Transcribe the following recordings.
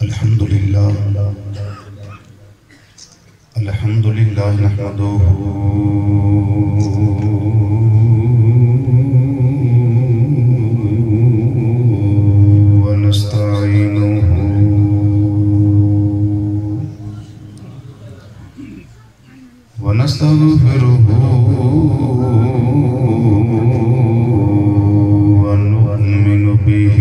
الحمد لله نحمده ونستعينه ونستغفره ونؤمن به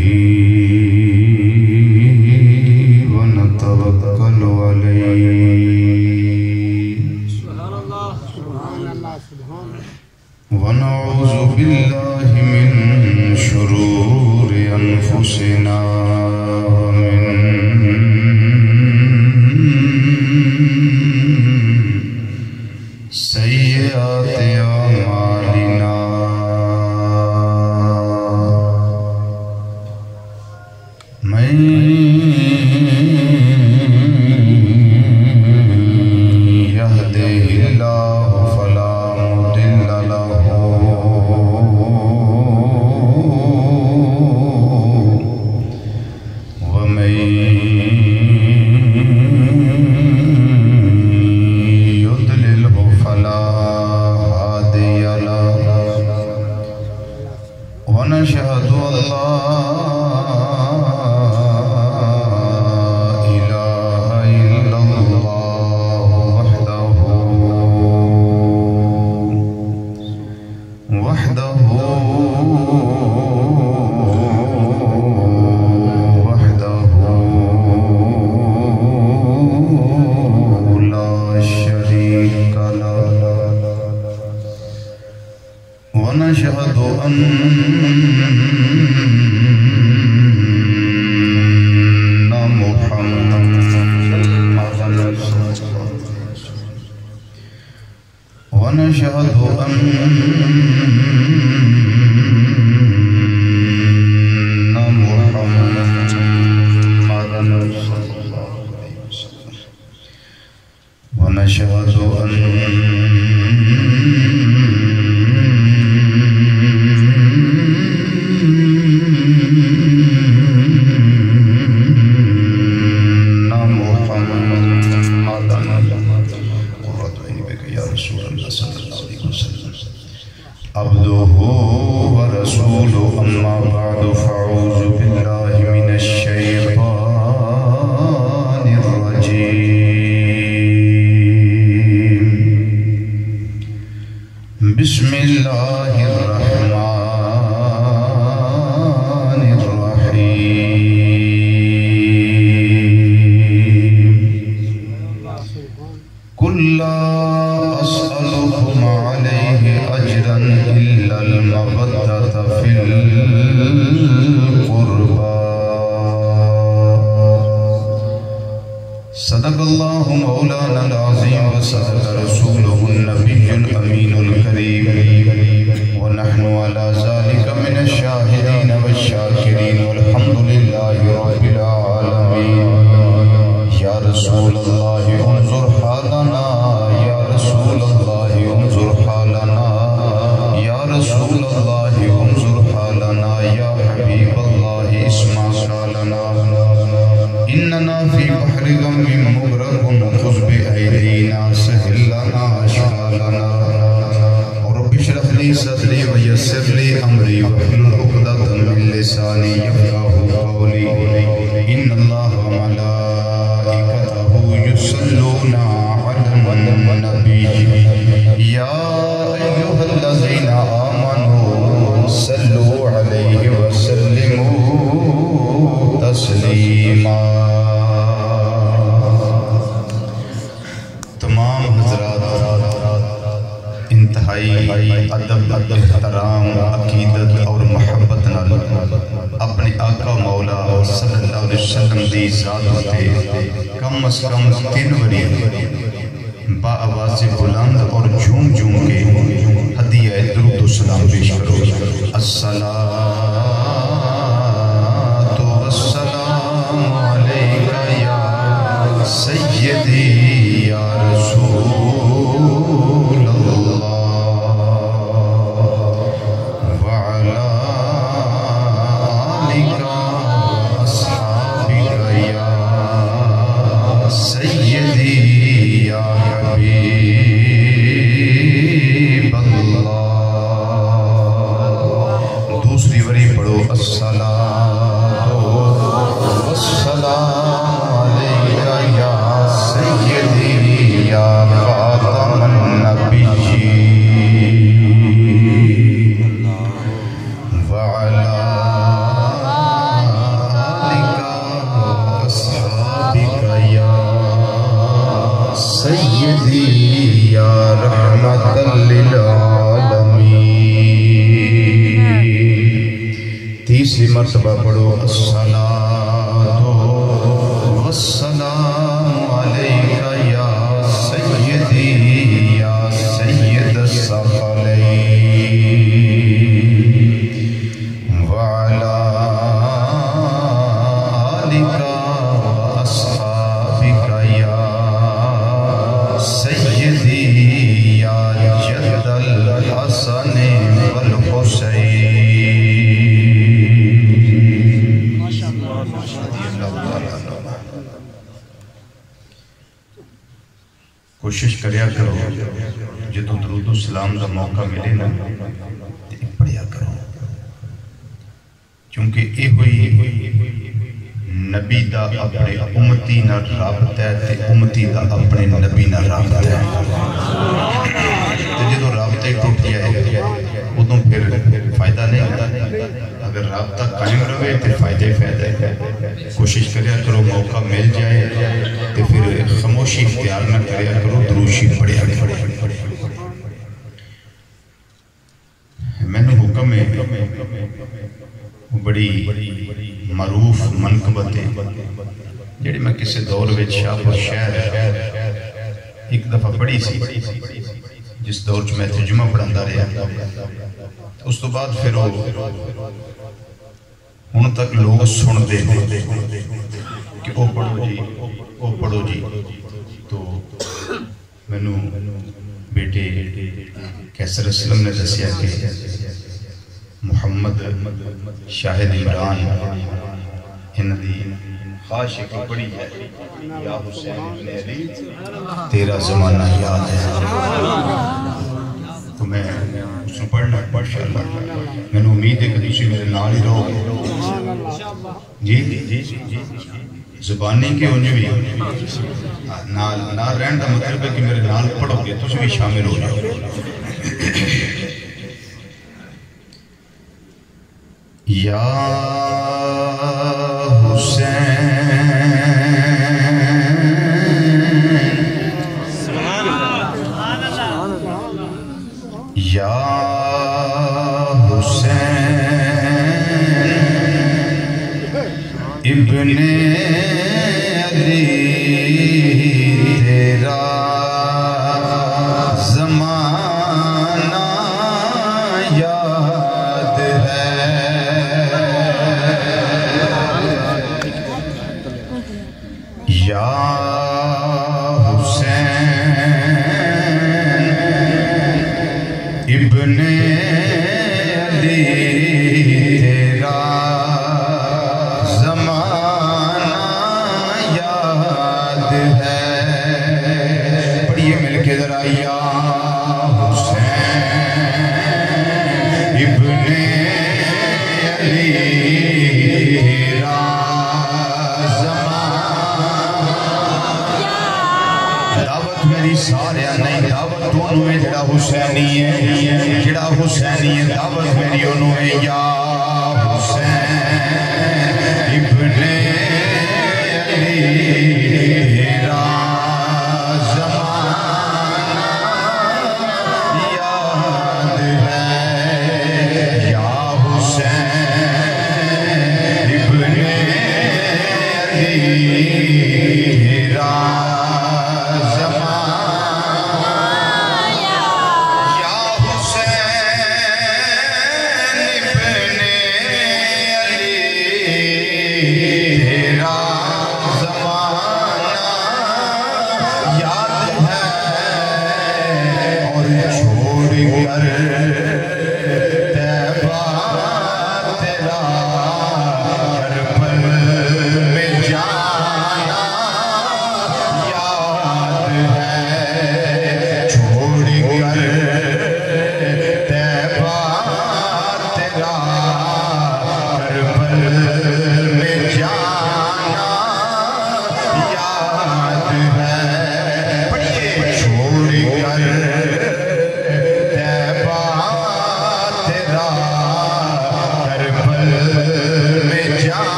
ونتوكل عليه ونعوذ بالله من شرور أنفسنا ومن سيئات أعمالنا من يهده الله فلا مضل له ومن يضلله فلا هادي له ونشهد أن لا إله إلا الله وحده لا شريك له ونشهد أن ونشهد أن محمدًا ونشهد أن عبده ورسوله أما بعد فأعوذ بالله من الشيطان الرجيم بسم الله الرحمن الرحيم قل لا أسألكم عليه أجرا إلا المودة في القربى صدق الله مولانا العظيم وصدق رسوله النبي الأمين الكريم ونحن على ذلك من الشاهدين والشاكرين والحمد لله رب العالمين يا رسول الله انظر حالنا يا رسول الله انظر حالنا يا رسول الله انظر حالنا يا حبيب الله اسمع سؤالنا إننا في بحر غم مغرق خذ بأيدينا سهل لنا أشكالنا رب اشرح لي صدري ويسر لي أمري واحلل عقدة من لساني يفقهوا قولي إن الله وملائكته يصلون على النبي يا أيها الذين آمنوا صلوا عليه وسلموا تسلیما۔ تمام حضرات انتہائی ادب احترام عقیدت اور محبت نال اپنے آقا مولا صلی اللہ علیہ وسلم دی ذات تے کم از کم 3 وری با آواز بلند اور جھوم جھوم کے ہدیہ درود و سلام پیش کرو۔ الصلاۃ والسلام علیکہ یا سیدی یا رسول اللہ وعلی آلک اصحابک یا سیدی یا رحمت للعالمین۔ تیسری مرتبہ پڑھو الصلاۃ والسلام علیکہ یا سیدی یا سید الثقلین وعلا آلکہ واصحابکہ یا سیدی یا جد الحسن والحسین۔ کوشش کریا کرو جدو درود و سلام کا موقع ملے نا پڑھیا کرو، کیونکہ یہ ہوئی نبی دا اپنے امتی نہ رابطہ ہے تے امتی دا اپنے نبی نہ رابطہ ہے۔ جدو رابطہ ٹوٹ جائے ادوں پھر فائدہ نہیں ہوتا، اگر رابطہ قائم رہے تو فائدہ ہے۔ کوشش کریا کرو موقع مل جائے تو پھر خاموشی اختیار نہ کریا کرو، دروشی پڑھیا کرو۔ میں نے حکم ہے بڑی معروف منقبت ہے جیڑی میں کسی دور میں شاہپور شہر ایک دفعہ پڑھی سی، جس دور میں ترجمہ پڑھاتا رہا، اس تو بعد پھر ان تک لوگ سن دے کہ او پڑھو جی۔ تو میں نے بیٹے کیسر اسلم نے دسیا کہ محمد شاہد عمران انہاں دی خواہش ایک بڑی ہے، یا حسین ابن علی تیرا زمانہ یاد ہے۔ تو میں اس نے پڑھنا انشاءاللہ، میں نے امید ہے کہ تسی میرے نال ہی رہو جی زبانی کے انج بھی نال رہن دا مطلب ہے کہ میرے نال پڑھو گے تسی بھی شامل ہو جاؤ۔ یا حسین یا حسین ابن علی تیرا زمانہ یاد ہے، یا حسین ابن علی تیرا زمانہ یاد ہے۔ پڑھیے مل کے ذرا، یا حسین ابن علی تیرا دعوت میری سارے نہیں، دعوت انہوں ہے جڑا حسینی ہے، جڑا حسینی ہے دعوت میری انہوں ہے۔ یا حسین ابن علی تیرا زمانہ یاد ہے، یا حسین ابن علی تیرا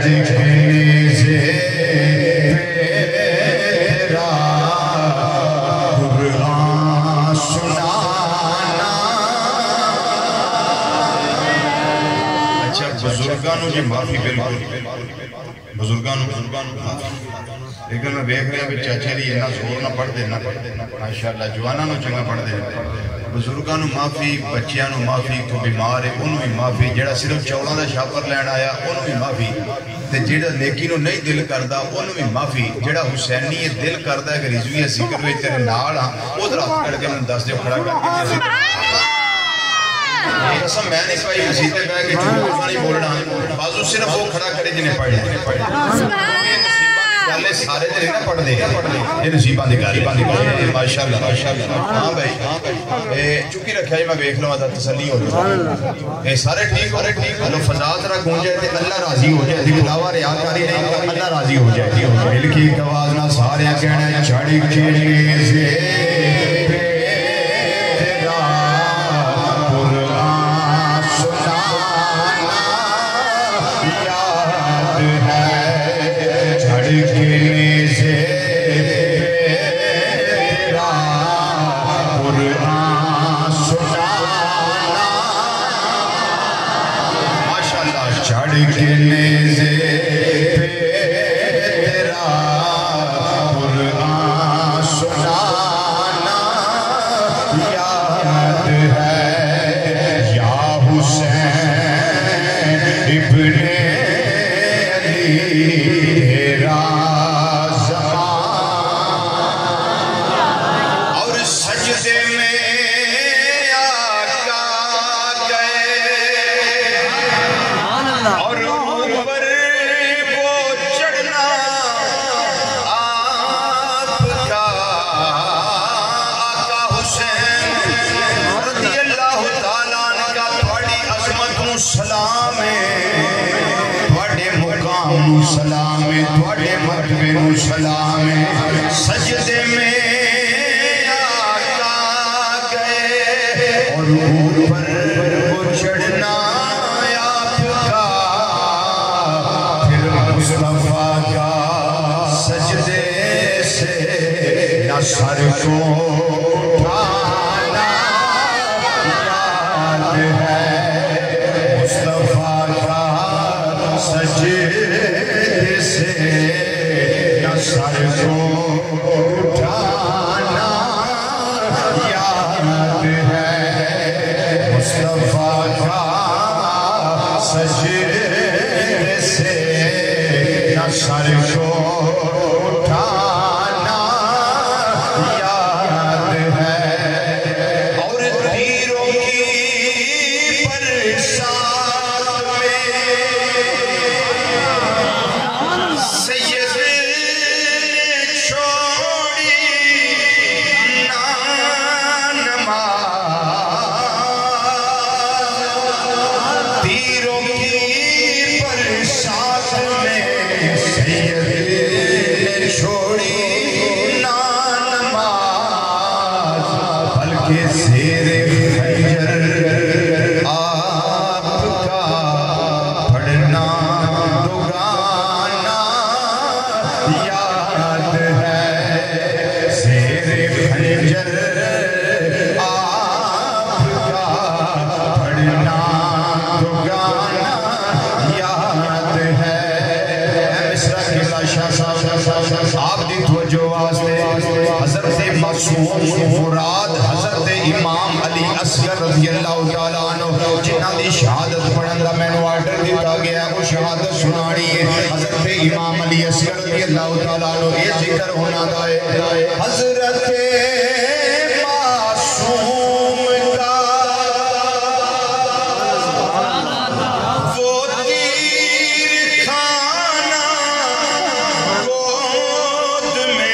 جھڑکنے سے تیرا قرآن سنانا. اچھا بزرگانوں جی معافی بالکل بزرگانوں لیکن میں دیکھ رہا بھی چاچے لی انہا زور نہ پڑھ دینا ماشاءاللہ جوانانوں چنگا پڑھ دینا بزرگانوں معافی بچیانوں معافی تو بیمار ہے انہوں بھی معافی جڑا صرف چوڑاں دا شاپر لین آیا انہوں بھی معافی تے جڑا نیکی نو نہیں دل کردہ انہوں بھی معافی جڑا حسینی یہ دل کردہ ہے کہ رضویہ ذکر ہوئی تیرے نال ہاں وہ در آپ کر کے میں دس دے کھڑا کر کے قسم میں نہیں پائی مسیحتے پہ کہ چھوٹا نہیں بولنا بازو صرف وہ کھڑا کرے جنہیں پڑھ جائے گالے سارے جنہیں نہ پڑھ دے یہ نصیبان دی گالی ماشاءاللہ ہاں بھائی چکی رکھا ہے میں بیکھ لوں آدھا تسلی ہو جائے سارے ٹھیک ہو لو فضاد رکھ ہو جائے اللہ راضی ہو جائے دکھلاوہ ریاکاری نہیں اللہ راضی ہو جائے مل کی توازنہ سارے کہنے چھڑی کھیلنے سے سلام سجدے میں آقا گئے اور اوپر وہ چڑھنا آپ کا پھر مصطفیٰ کا سجدے سے نہ سر کو اٹھانا یاد ہے مصطفیٰ کا سجدے سے سر کو اٹھانا یاد ہے مصطفیٰ کا سجدے سے نہ سر کو اٹھانا یاد ہے اور تیروں کی برسات میں سید مراد حضرت امام علی اصغر رضی اللہ تعالیٰ عنہ جنہاں دی شہادت پڑھندہ میں نے آرڈر دیتا گیا وہ شہادت سنانی ہے حضرت امام علی اصغر رضی اللہ تعالیٰ عنہ یہ ذکر ہونا دائے حضرت معصوم کا وہ تیر کھانا گود میں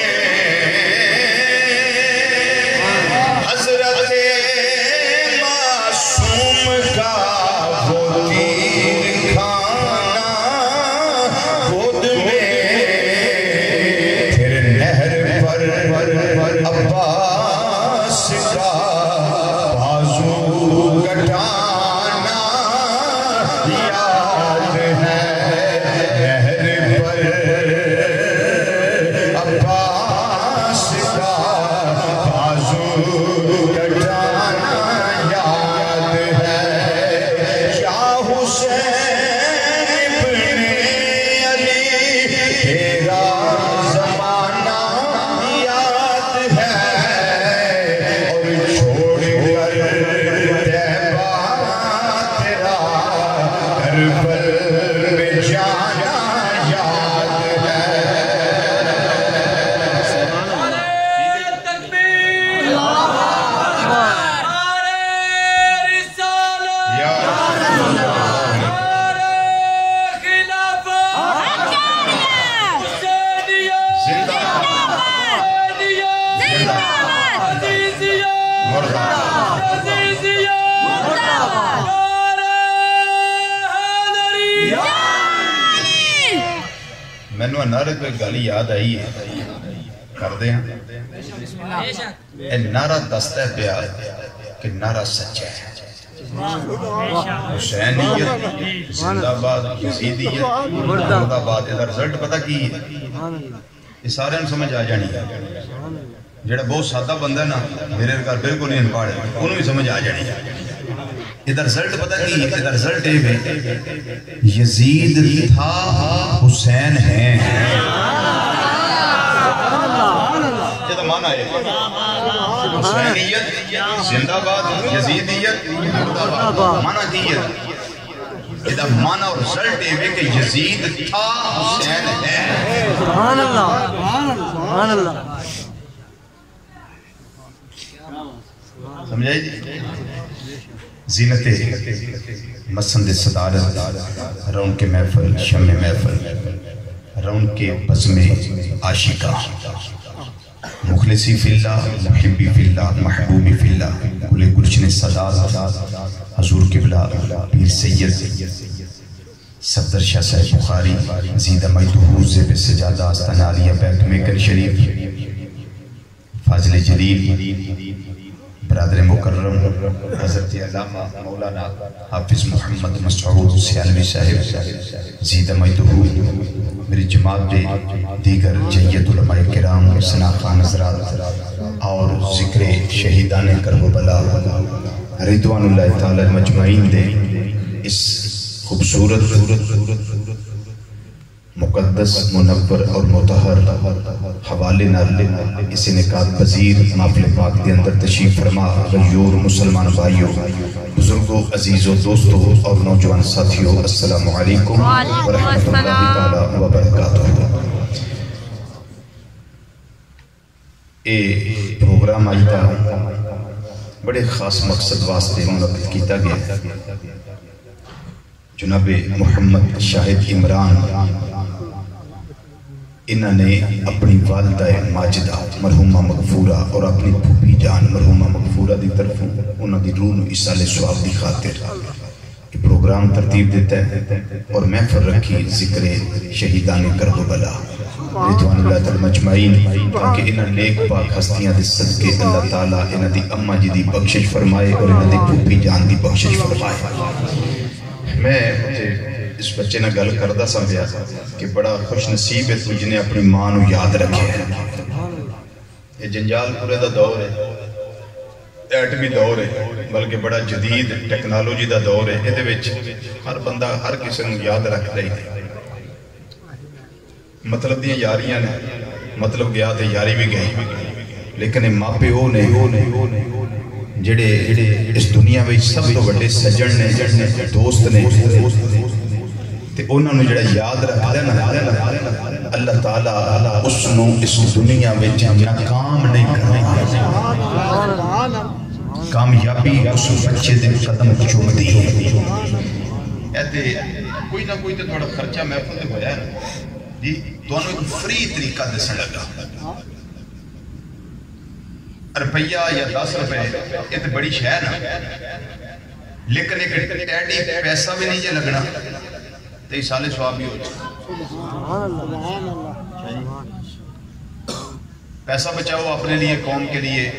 عباس کا مینوں نعرے کوئی گل یاد آئی ہے کر دیں اے نعرہ دستا ہے پیا کہ نعرہ سچا ہے حسینیت زندہ باد یزیدیت مردہ باد ادھر رزلٹ پتہ کی ہے یہ سارے ہم سمجھ آ جانی ہے جڑا بہت سادہ بندہ نا میرے گھر بالکل نہیں انپڑھ ہے انہوں بھی سمجھ آ جانی ہے ادھر رزلٹ پتہ کی ادھر رزلٹ ہے یزید تھا حسین ہیں یہ تو معنی ہے حسینیت زندہ باد یزیدیت مردہ باد معنی کی ہے یہ معنی اور رزلٹ ہے کہ یزید تھا حسین ہے سبحان اللہ سبحان اللہ سمجھائی جی زینت مسند صدارت رون کے محفل شمع محفل رون کے بزم عاشقہ مخلصی فی اللہ محبی فی اللہ محبوبی فی اللہ گلے گلشن صداد حضور قبلہ پیر سید صفدر شاہ صاحب بخاری زیدہ مجدہور زیب سجادہ آستان عالیہ بیت میکر شریف فاضل جلیل برادر مکرم حضرت علامہ مولانا حافظ محمد مسعود سیالوی صاحب زیدہ مجدہور میری جماعت دے دیگر جید علماء کرام سناخان حضرات اور ذکر شہیدان کربلا رضوان اللہ تعالی مجمعین دے اس خوبصورت مقدس منور اور مطہر حوالے نال اس انعقاد پذیر محفل پاک دے اندر تشریف فرما غیور مسلمان بھائیوں بزرگوں عزیزوں دوستوں اور نوجوان ساتھیوں السلام علیکم ورحمۃ اللہ تعالی وبرکاتہ اے پروگرام آئی دا بڑے خاص مقصد واسطے منعقد کیتا گیا جناب محمد شاہد عمران انہوں نے اپنی والدہ ماجدہ مرحومہ مغفورہ اور اپنی پھوپھی جان مرحومہ مغفورہ دی طرف انہوں دی روح ایصال ثواب دی خاطر یہ پروگرام ترتیب دیتا ہے اور محفل رکھی ذکر شہیدان کربلا رضوان اللہ تعالی مجمعین تاکہ انہوں نیک پاک ہستیاں دے صدقے اللہ تعالیٰ انہوں دی اماں جی دی بخشش فرمائے اور انہوں دی پھوپھی جان دی بخشش فرمائے میں اس بچے نے گل کردہ سمجھا کہ بڑا خوش نصیب ہے تو جنہیں اپنی ماں نو یاد رکھے یہ جنجال پورے دا دور ہے ایٹمی دور ہے بلکہ بڑا جدید ٹیکنالوجی دا دور ہے یہ دے وچ ہر بندہ ہر کسی نو یاد رکھ دے مطلب دیاں یاریاں نے مطلب گیا تھے یاری بھی گئی لیکن ماں پہ ہو نے جڑے اس دنیا میں سب تو بڑے سجن نے دوست نے تے انہوں نے جڑا یاد رکھ دینا اللہ تعالیٰ اس نو اس دنیا میں ناکام نہیں کرنا کامیابی اس بچے دے قدم چوک دی ایتے کوئی نہ کوئی تے تھوڑا خرچہ محفل دے ہویا ہے جی دونوں ایک فری طریقہ دسن لگا روپیہ یا 10 روپے یہ تو بڑی شے نا لیکن ایک ٹیڈی پیسہ بھی نہیں جے لگنا تو ایصال ثواب بھی ہو جائے پیسہ بچاؤ اپنے لیے قوم کے لیے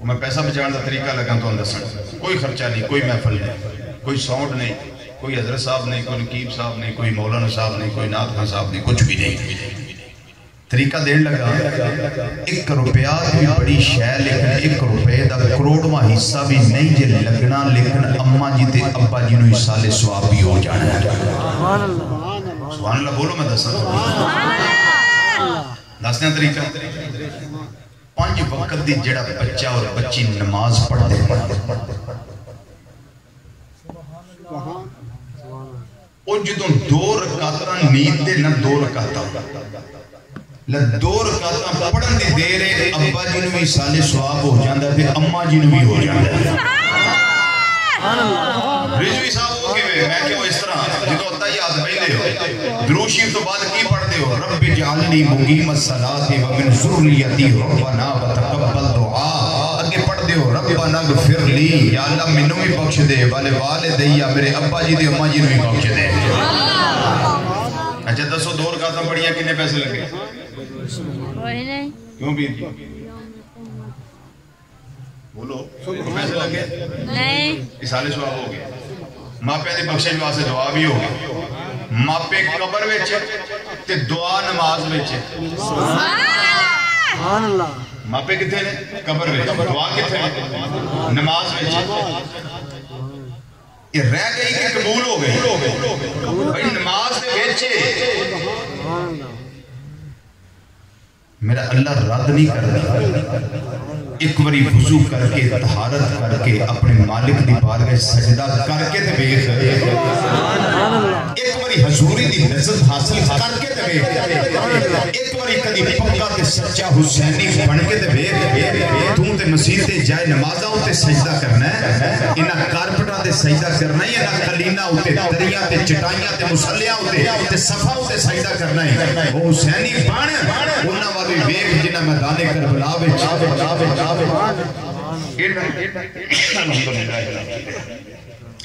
میں پیسہ بچانے کا طریقہ لگا تو اندر سن کوئی خرچہ نہیں کوئی محفل نہیں کوئی ساؤنڈ نہیں کوئی حضرت صاحب نہیں کوئی نقیب صاحب نہیں کوئی مولانا صاحب نہیں کوئی نعت خان صاحب نہیں کچھ بھی نہیں طریقہ دین لگا 1 روپیہ بھی بڑی شے لیکن 1 روپے دا کروڑواں حصہ بھی نہیں جے لگنا لیکن اماں جی تے ابا جی نو ایصال ثواب بھی ہو جانا ہے سبحان اللہ بولو میں دساں دسنا طریقہ 5 وقت دی جڑا بچہ اور بچی نماز پڑھتے او جدوں 2 رکعتاں نیند دے نہ 2 رکعتاں 2 رکعتاں پڑھن دی دیر ہے ابا جی نو بھی ایصال ثواب ہو جاندا ہے اماں جی نو بھی ہو جاندا ہے رضوی صاحب ہو کے میں کہ وہ اس طرح جدوں تیاد پہلے ہو درود شریف تو بعد کی پڑھتے ہو رب اجعلنی مقیم الصلاۃ ومن ذریتی ربنا وتقبل دعا اگے پڑھتے ہو ربنا اغفر لی یا اللہ منوں بھی بخش دے والے والدی یا میرے ابا جی دے اماں جی نوں بھی بخش دے اچھا دسو 2 رکعتاں پڑھیاں کتنے پیسے لگے وہی نہیں کیوں بھی بولو پیسے لگے نہیں اسالے ثواب ہو گئے ماپے دی بخشش واسطے دعا بھی ہو گئی ماپے قبر وچ تے دعا نماز وچ سبحان اللہ ماپے کتنے نے قبر وچ دعا کتنے نے نماز وچ یہ رہ گئی کہ قبول ہو گئی بھائی نماز دے وچ میرا اللہ رد نہیں کرتا ایک باری وضو کر کے طہارت کر کے اپنے مالک دی بارگاہ سجدہ کر کے تے ویکھ ایک باری حضوری دی لذت حاصل کر کے تے ویکھ ایک باری کدی پکا تے سچا حسینی بن کے تے ویکھ تو تے مسیح تے جائے نمازاں تے سجدہ کرنا ہے انہاں کارپٹاں تے سجدہ کرنا ہے انہاں کلینا تے دریاں تے چٹائیاں تے مصلیاں تے صفا تے سجدہ کرنا ہے او حسینی بن انہاں والے ویکھ جنہاں میدان کربلا وچ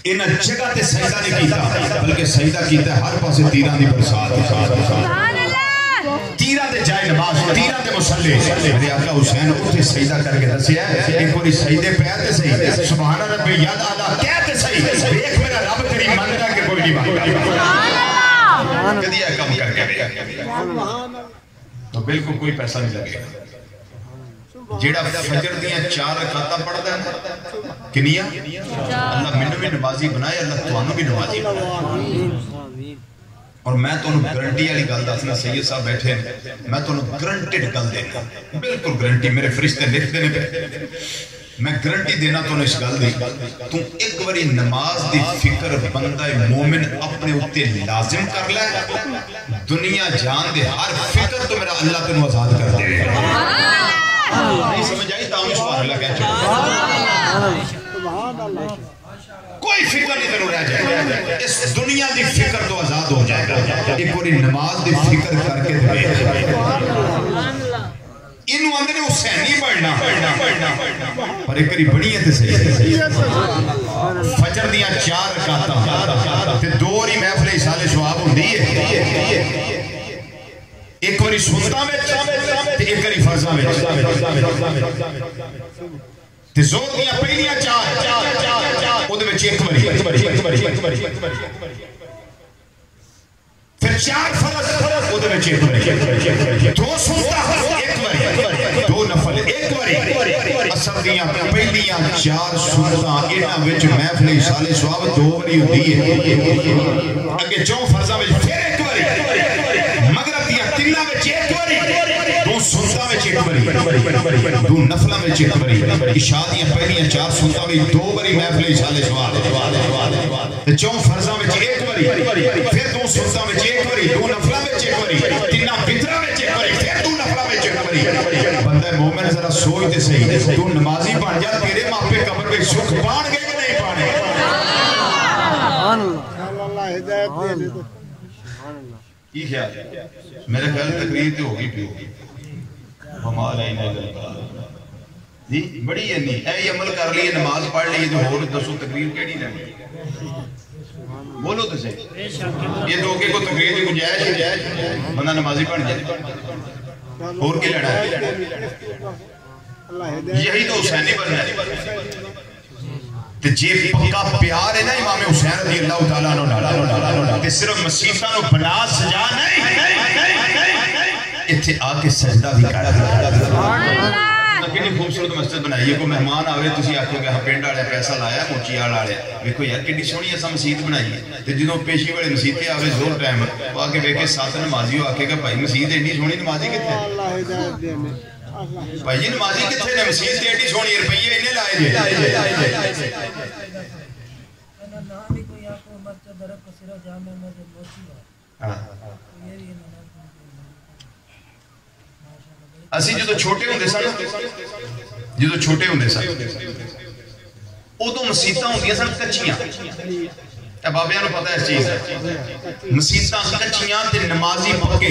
انہاں جگہ تے سجدہ نہیں کیتا بلکہ سجدہ کیتا ہر پاسے تیراں دی برسات تیراں دے جائے نماز تیراں دے مصلی میرے آقا حسین اتنے سجدہ کر کے دسیا ایک کوئی سجدے پہ آتے صحیح سبحان رب یاد آلہ کہتے صحیح ایک میرا رب تیری مان رہا کہ کوئی نہیں مانگا کدیا کم کر کے تو بالکل کوئی پیسہ نہیں لگے جیڑا فجر دیاں 4 رکعتاں پڑھدا ہے کنیاں اللہ مینوں بھی نمازی بنائے اللہ تانوں بھی نمازی بنائے اور میں تانوں گارنٹی والی گل دسنا سید صاحب بیٹھے ہیں میں تانوں گارنٹیڈ گل دینا بالکل گارنٹی میرے فرشتے لکھتے ہیں میں گارنٹی دینا تانوں اس گل دی تو ایک باری نماز دی فکر بندہ مومن اپنے اوتے لازم کر لے دنیا جان دے ہر فکر تو میرا اللہ تینوں آزاد کر دے نہیں سمجھ آئی تاؤں سبحان اللہ کہہ چکا کوئی فکر نہیں تینوں رہ جائے اس دنیا دی فکر تو آزاد ہو جائے گا ایک باری نماز دی فکر کر کے دے انہوں اندر حسینی بڑھنا پر ایک کری بڑی ہے تے صحیح فجر دیاں 4 رکعتاں تے 2 واری محفل اصال ثواب ہوندی ہے ایک واری سنتاں وچ تے ایک واری فرضاں وچ تے زور دیاں پہلیاں 4 اودے وچ ایک واری پھر 4 فرض اودے وچ ایک واری 2 سنتاں ایک واری 2 نفل ایک واری اثر دیاں پہلیاں 4 سنتاں انہاں وچ محفل اصال ثواب 2 واری ہوندی ہے اگے 4 فرضاں وچ پھر ایک واری مغرب دیاں 3 وچ ایک واری 2 سنتاں وچ ایک واری 2 نفلاں وچ ایک واری عشاء دیاں پہلیاں 4 سنتاں وچ 2 واری محفل اصال ثواب تے 4 فرضاں وچ ایک واری پھر 2 سنتاں وچ ایک واری 2 نفلاں وچ ایک واری 3 وتراں وچ ایک واری پھر 2 نفلاں وچ ایک واری بندہ مومن ذرا سوچ تے صحیح تو نمازی بن جا تیرے ماپے قبر وچ سکھ پان گے کہ نہیں پانے سبحان اللہ ہدایت دے دے کی خیال ہے میرے خیال تقریر تے ہوگی پی ہمال ہے جی بڑی ہے نہیں اے عمل کر لیے نماز پڑھ لیے جو ہور دسو تقریر کیڑی لینی بولو تو صحیح یہ دو کے کو تقریر دی گنجائش ہے بندہ نمازی بن جائے اور کی لڑا ہے یہی تو حسینی بننا ہے تے جے پکا پیار ہے نا امام حسین رضی اللہ تعالیٰ عنہ تے صرف مسیحاں نو بنا سجا نہیں ایتھے آ کے سجدہ بھی کر کتنی خوبصورت مسجد بنائی ہے کوئی مہمان آوے تسی آکھو گے ہاں پنڈ والے پیسہ لایا موچی والے ویکھو یار کتنی سونی ایسا مسجد بنائی ہے تے جدوں پیشی والے مسجد تے آوے زور ٹائم وہ آ کے ویکھے 7 نمازی آکھے گا بھائی مسجد ایڈی سونی نمازی کتنے بھائی جی نمازی کتنے نے مسجد تے ایڈی سونی روپیے انہیں لائے جے اسی جدو چھوٹے ہوندے سن ادو مسیتاں ہوندیاں سن کچیاں بابیاں نو پتہ ہے اس چیز ہے مسیتاں کچیاں تے نمازی پکے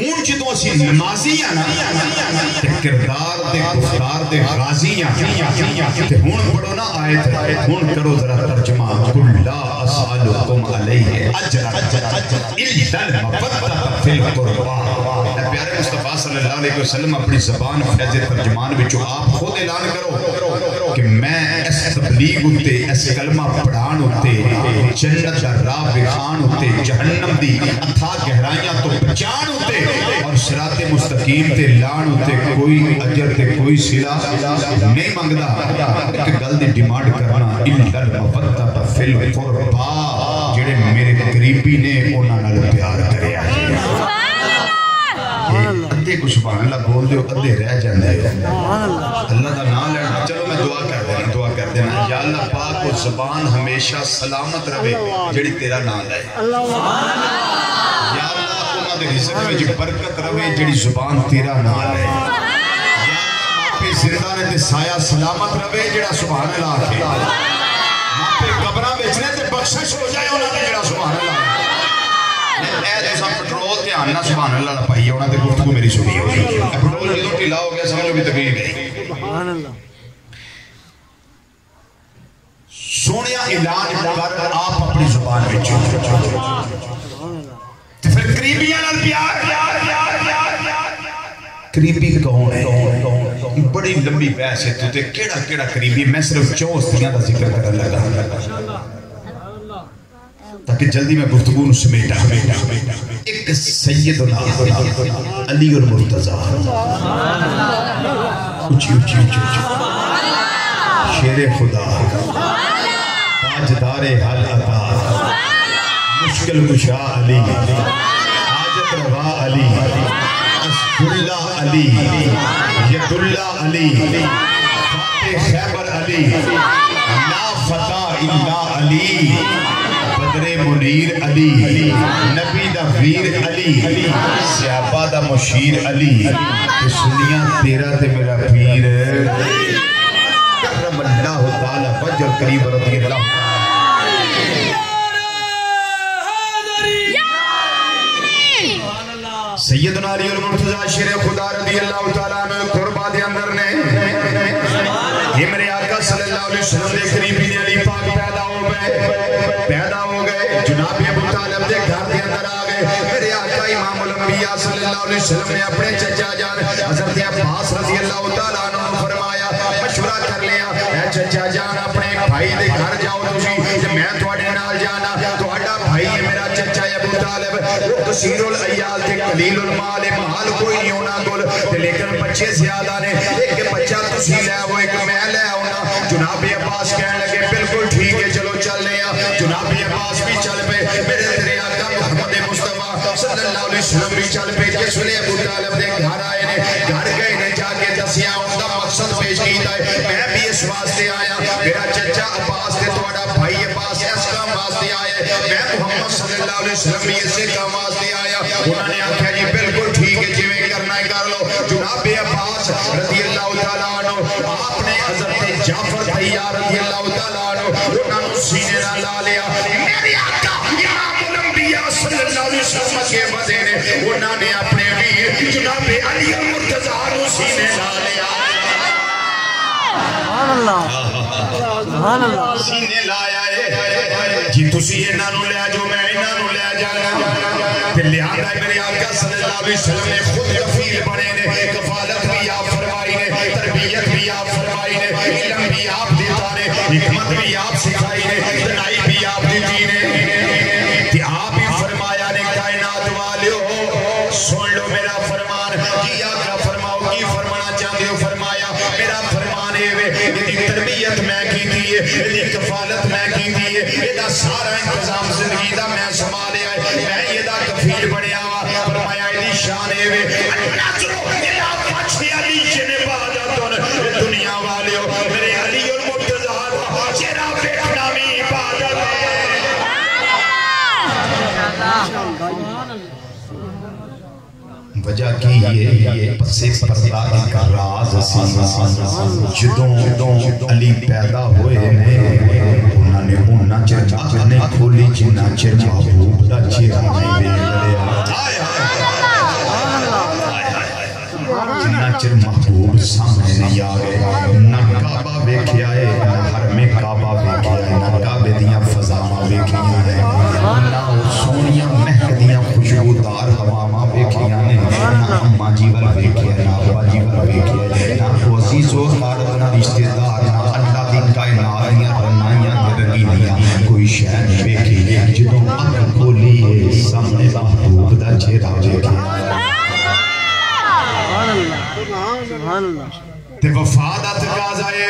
ہوں جدوں اسی نمازی ہیں نا تے کردار دے گفتار دے غازی ہیں تے ہوں پڑھو نا آیت ہوں کرو ذرا ترجمہ قل لا اسألکم علیہ اجرا الا المودۃ فی القربى. پیارے مصطفیٰ صلی اللہ علیہ وسلم اپنی زبان فیض ترجمان وچوں آپ خود اعلان کرو کہ میں اس تبلیغ اتے اس کلمہ پڑھان اتے جنت دا راہ وکھان اتے جہنم دی اتھا گہرائیاں تو بچان اتے اور صراط مستقیم تے لان اتے کوئی اجر تے کوئی صلہ نہیں منگدا. ایک گل دی ڈیمانڈ کرنا الا المودۃ فی القربى جڑے میرے قریبی نے انہاں نال پیار کریا. ادھے کو سبحان اللہ بول دیو ادھے رہ جاندے اللہ دا نام لینا. چلو میں دعا کر دینا یا اللہ پاک و زبان ہمیشہ سلامت رہے جڑی تیرا نام لائے. یا اللہ انہاں دے رزق وچ برکت رہے جڑی زبان تیرا نام لائے. یا اللہ پہ زندہ نے تے سایہ سلامت رہے جڑا سبحان اللہ آکھے. ماں پہ قبراں بیچنے تے بخشش ہو جائے انہاں دے جڑا سبحان اللہ. اے تو سب پٹرول دھیان نہ سبحان اللہ نہ پائی ہونا تے گفتگو میری سنی ہوگی. پٹرول جدوں ٹھیلا ہو گیا سمجھو بھی تقریر گئی. سبحان اللہ. سونیا اعلان کر آپ اپنی زبان میں تے پھر قریبیاں نال پیار. قریبی کون ہے؟ بڑی لمبی بحث ہے تو تے کیڑا قریبی. میں صرف 4 ہستیاں دا ذکر کرن لگا تاکہ جلدی میں گفتگو نو سمیٹا. ایک سیدنا علی المرتضیٰ اچھی شیر خدا تاجدار حل عطا مشکل کشا علی حاجت روا علی اسد اللہ علی ید اللہ علی فاتح خیبر علی لا فتح الا علی بدر منیر علی نبی دا ویر علی صحابہ دا مشیر علی سنیاں تیرا تے میرا پیر کرم اللہ تعالی وجہ قریب رضی اللہ سیدنا علی المرتضیٰ شیر خدا رضی اللہ تعالیٰ عنہ قربہ دے اندر نے یہ میرے آقا صلی اللہ علیہ وسلم دے قریبی نے علی پاک پیدا ہو گئے جناب ابو طالب دے گھر دے اندر آ گئے. میرے آقا امام الانبیاء صلی اللہ علیہ وسلم نے اپنے چچا جان حضرت عباس رضی اللہ تعالیٰ عنہ فرمایا مشورہ کر لیا اے چچا جان اپنے بھائی دے گھر جاؤ تسی میں تواڈے نال جانا. تہاڈا بھائی ہے میرا چچا ابو طالب وہ کثیر العیال تے قلیل المال مال کوئی نہیں ہونا کول لیکن بچے زیادہ نے ایک بچہ تسی لے آؤ ایک میں لے آؤں. جناب عباس کہنے لگے بالکل ٹھیک ہے چلو چل لے آ. جناب عباس بھی چل پے میرے تیرے آقا محمد مصطفیٰ صلی اللہ علیہ وسلم بھی چل پے. جس لئے ابو طالب دے گھر آئے نے گھر گئے نے جا کے دسیا ان کا مقصد پیش کیتا ہے میں بھی اس واسطے آیا میرا چچا عباس تے تواڈا بھائی عباس اس کام واسطے آیا میں محمد صلی اللہ علیہ وسلم بھی اس کام واسطے آیا. انہوں نے آکھیا جی بالکل ٹھیک ہے جویں کرنا ہے کر لو. جناب عباس رضی اللہ تعالیٰ عنہ آپ نے حضرت جعفر تیار رضی اللہ تعالیٰ عنہ انہوں نے سینے نہ لا لیا. میرے آقا امام الانبیاء صلی اللہ علیہ وسلم کے بدے نے انہوں نے اپنے ویر جناب علی المرتضیٰ نو سینے لا لیا. سبحان اللہ سبحان اللہ. سینے لایا ہے جی تسی انہاں نو لے جو میں انہاں نو لے جانا تے لہذا میرے آقا صلی اللہ علیہ وسلم نے خود کفیل بنے نے کفالت بھی آپ فرمائی نے تربیت بھی آپ فرمائی نے علم بھی آپ دیتا نے حکمت بھی آپ سکھائی نے دنائی بھی آپ دیتی نے کہ آپ ہی فرمایا نے کائنات والیو سن لو میرا فرمان کی آقا فرماؤ کی فرمانا چاہتے ہو. فرمایا میرا فرمان ہے یہ تربیت میں کی دیئے یہ کفالت میں کی دیئے یہ سارا انتظام زندگی دا میں سنبھالے آئے میں یہ دا کفیل بڑھیا ہوا. فرمایا یہ شان ہے نظرو الہ فتح علی جنبادتن دنیا والیو میرے علی المرتضیٰ چرا بیٹھنا میں عبادت ہے. وجہ کی یہ پسے پردہ ایک راز سی جدوں علی پیدا ہوئے نے انہوں نے انہاں چر آنکھ نہیں کھولی جنہاں چر محبوب دا چہرہ نہیں دیکھ لیا. نے نہ سونیاں مہکدیاں خوشبودار ہواواں ویکھیاں نے نہ اماں جی ول ویکھیا نہ ابا جی ول ویکھیا نہ عزیز و اقارب نہ رشتے دار نہ اللہ دی کائنات دیاں رنائیاں تے رنگینیاں کوئی شے نہیں ویکھی جدوں اکھ کھولی سامنے محبوب دا چہرہ ویکھیا سبحان اللہ تے وفا دا تقاضا اے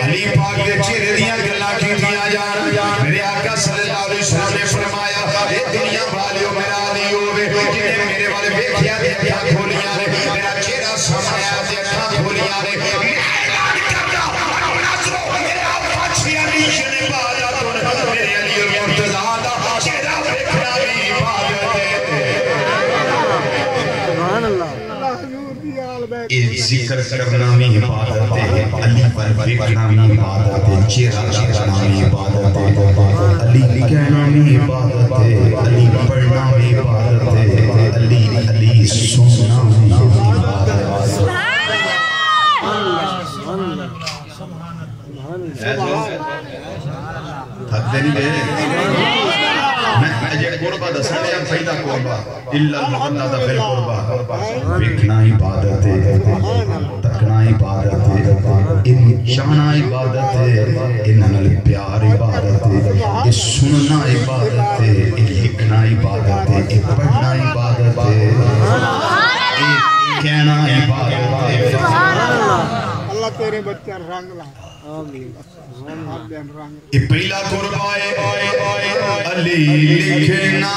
علی پاک دے چہرے دیاں گلاں کیتیاں جان میرے آقا صلی اللہ علیہ وسلم نے فرمایا اے دنیا والیو میرا علی ہوے جنے میرے والے ویکھیا تے اکھاں کھولیاں نے میرا چہرہ سامنے آیا تے اکھاں کھولیاں نے میں اعلان کردا نظرو میرے آقا چھ علی شنے بالا تو میرے علی مرتضی دا چہرہ ویکھنا بھی عبادت ہے سبحان اللہ ذکر کرنا بھی عبادت ہے علی پر ویکھنا بھی عبادت ہے چہرہ دیکھنا بھی عبادت ہے علی کہنا بھی عبادت ہے علی پڑھنا بھی عبادت ہے علی سننا بھی عبادت ہے حد نہیں دے میں اجے قربہ دسنے یا پہلا قربہ الا المحدد فی القربہ ویکھنا عبادت ہے تکنا عبادت ہے ان چاہنا عبادت ہے ان نال پیار عبادت ہے یہ سننا عبادت ہے یہ لکھنا عبادت ہے یہ پڑھنا عبادت ہے یہ کہنا عبادت ہے اللہ تیرے بچے رنگ لا یہ پہلا قربہ ہے علی لکھنا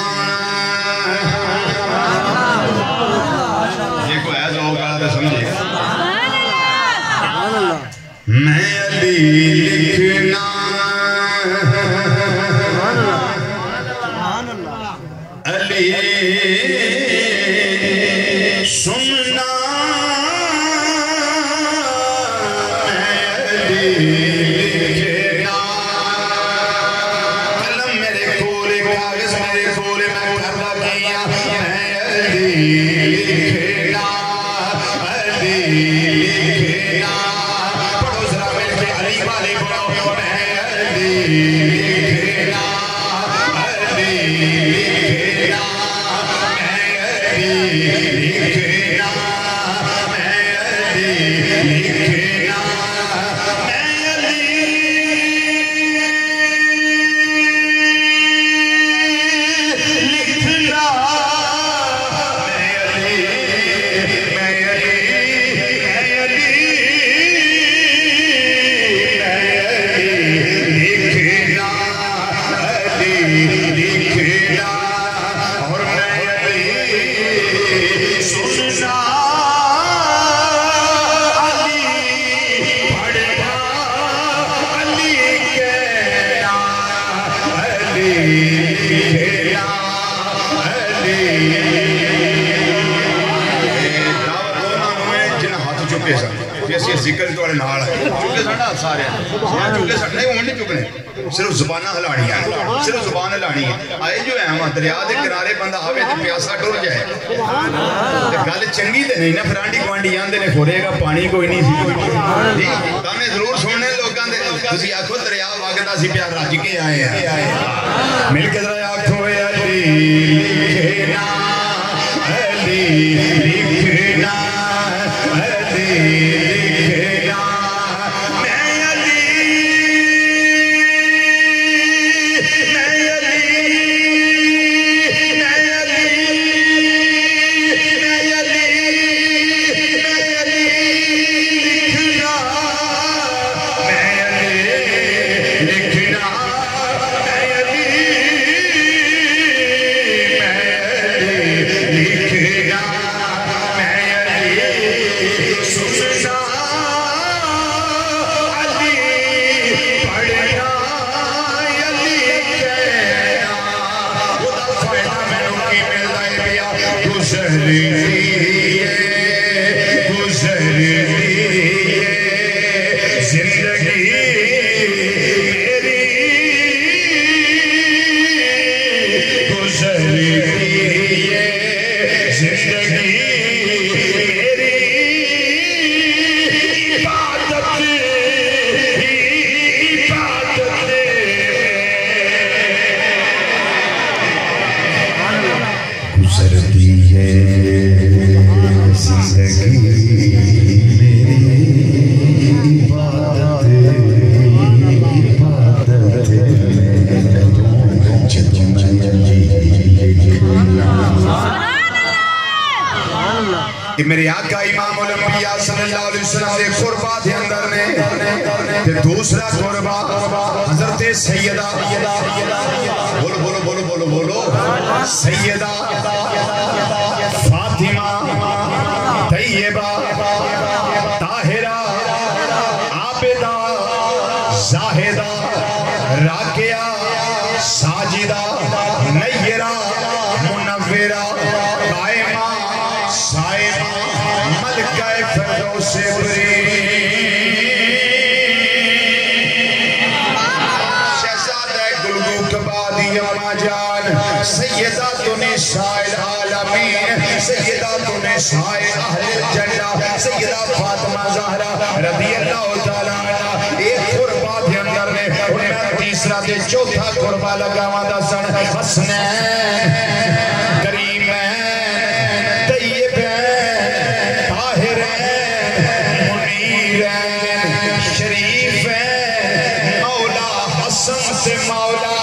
یہ کوئی ایسا ہوگا تو سمجھے میں علی لکھنا علی سننا ذکر توڑے نال ہے چکے سڑنا سارے چکے سڑنا نہیں وہ نہیں چکنے صرف زبانہ ہلانی ہے صرف زبان ہلانی ہے آئے جو ہے ہم دریا دے کنارے بندہ آوے تے پیاسا ٹر جائے گل چنگی تے نہیں نا فرانڈی کوانڈی آندے نے کھورے گا پانی کوئی نہیں سی تمہیں ضرور سننے لوگاں دے تسی آکھو دریا وگدا سی پیار رج کے آئے ہیں مل کے ذرا آکھو علی لکھنا علی لکھنا گزرتی ہے زندگی میری عبادت کہ میرے آقا امام الانبیاء صلی اللہ علیہ وسلم نے قربہ دے اندر نے تے دوسرا قربہ حضرت سیدہ بولو بولو بولو بولو بولو سیدہ فاطمہ طیبہ طاہرہ عابدہ زاہدہ راکعہ ساجدہ نیرہ منورہ قائمہ صائمہ ملکہ فردوس شہزادہ گلگو کبادی اما جان سیدات نساء العالمین سیدات نساء اہل الجنہ سیدہ فاطمہ زہرا رضی اللہ تعالیٰ عنہ ایک قربہ دے اندر نے انہیں تیسرا دے چوتھا قربہ لگا مادہ سن حسنین کریمین طیبین طاہرین منیرین شریفین مولا حسن سے مولا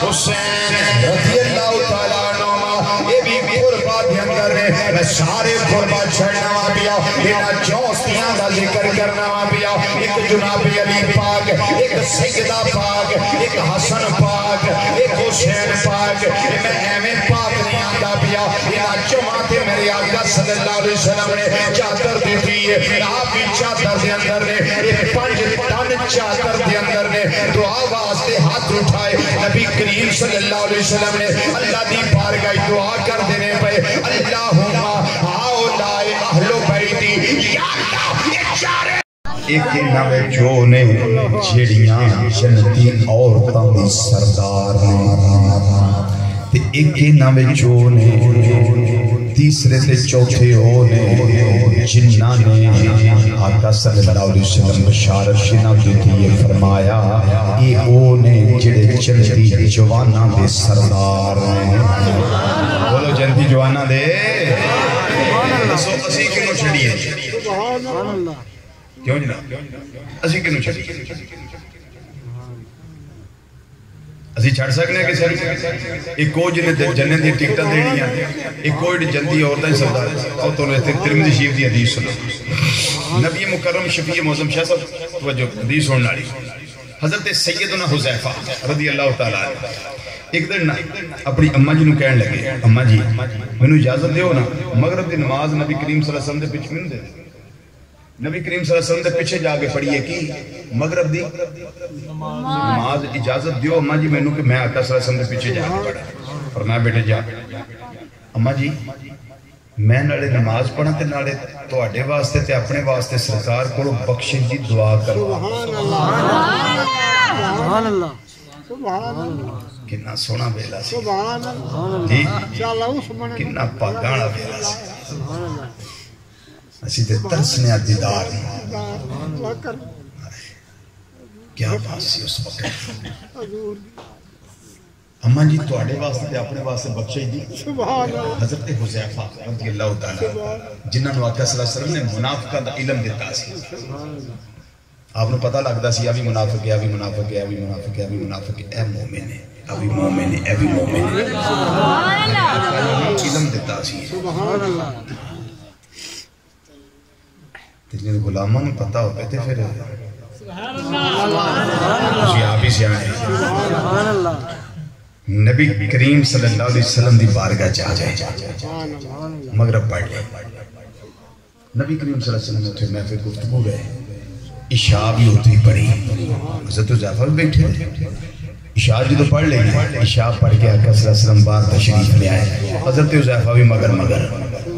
حسین رضی اللہ تعالیٰ عنہ یہ بھی قربہ دے اندر ہے میں سارے قربہ چھڑنا وہاں پیا اینا چوستیاں دا ذکر کرنا وہاں پیا ایک جناب علی پاک ایک سیدہ پاک ایک حسن پاک ایک حسین پاک میں ایمیں پاک نہیں آتا پیا اینا چماتے میرے آقا صلی اللہ علیہ وسلم نے چادر دیتی ہے آپ بھی چادر دے اندر نے ایک پنج تن چادر دے اندر نے دعا واسطے ہاتھ اٹھائے نبی کریم صلی اللہ علیہ وسلم نے اللہ دی بارگاہ دعا کر دینے پہ اللہم آؤلائے اہل بیتی یا اللہ یہ چارے ایک نوے جو نے جھڑیاں جنتی عورتاں دی سردار نے تے ایک نوے جو نے تیسرے تے چوتھے ہو نے جنہ نے آقا صلی اللہ علیہ وسلم بشارت شنہ دیتی یہ فرمایا اے او نے جڑے جنتی جوانہ دے سردار نے بولو جنتی جوانہ دے دسو اسی کنو چھڑی ہے کیوں جناب اسی کنو چھڑی اسی چھڑ سکنے ہیں کسی ایک کوئی جنہیں دی ٹکٹا دینی ہے ایک کوئی جنتی عورتہ ہی سردار اور تو نے ترمذی شریف دی حدیث سنا نبی مکرم شفیع معظم شاہ صاحب توجہ حدیث سننا لی حضرت سیدنا حذیفہ رضی اللہ تعالیٰ ایک دن اپنی اماں جی نو کہنے لگے اماں جی میں نے اجازت دیو نا مغرب دی نماز نبی کریم صلی اللہ علیہ وسلم دے پیچھے میں دے نبی کریم صلی اللہ علیہ وسلم دے پیچھے جا کے پڑھیے کی مغرب دی نماز اجازت دیو اماں جی میں نے کہ میں آقا صلی اللہ علیہ وسلم دے پیچھے جا کے پڑھا اور میں بیٹے جا اماں جی میں نالے نماز پڑھا تے نالے تو آڈے واسطے تے اپنے واسطے سرکار کو بخشش دی دعا کرو سبحان اللہ سبحان اللہ کنا سونا بیلا سی سبحان اللہ کنا پاگانا بیلا سی اسی تے ترسنے دیدار کیا بات سی اس وقت اماں جی تو آڑے واسطے تے اپنے واسطے بخشش دی حضرت حذیفہ رضی اللہ تعالیٰ جنہاں نو آقا صلی اللہ علیہ وسلم نے منافقہ دا علم دیتا سی آپ نے پتہ لگتا سی ابھی منافق ہے ابھی منافق ہے ابھی منافق ہے ابھی منافق ہے اے مومن ہے ابھی مومن ہے ابھی مومن ہے علم دیتا سی تجھے غلاموں نے پتہ ہوتے تھے پھر اسی آپ ہی سے آئے نبی کریم صلی اللہ علیہ وسلم دی بارگاہ جا جائے مغرب پڑھ لے نبی کریم صلی اللہ علیہ وسلم نے محفل گفتگو گئے عشاء بھی ہوتی پڑھی حضرت حذیفہ بھی بیٹھے تھے عشاء جی تو پڑھ لیں گے عشاء پڑھ کے آقا صلی اللہ علیہ وسلم بار تشریف لے آئے حضرت حذیفہ بھی مگر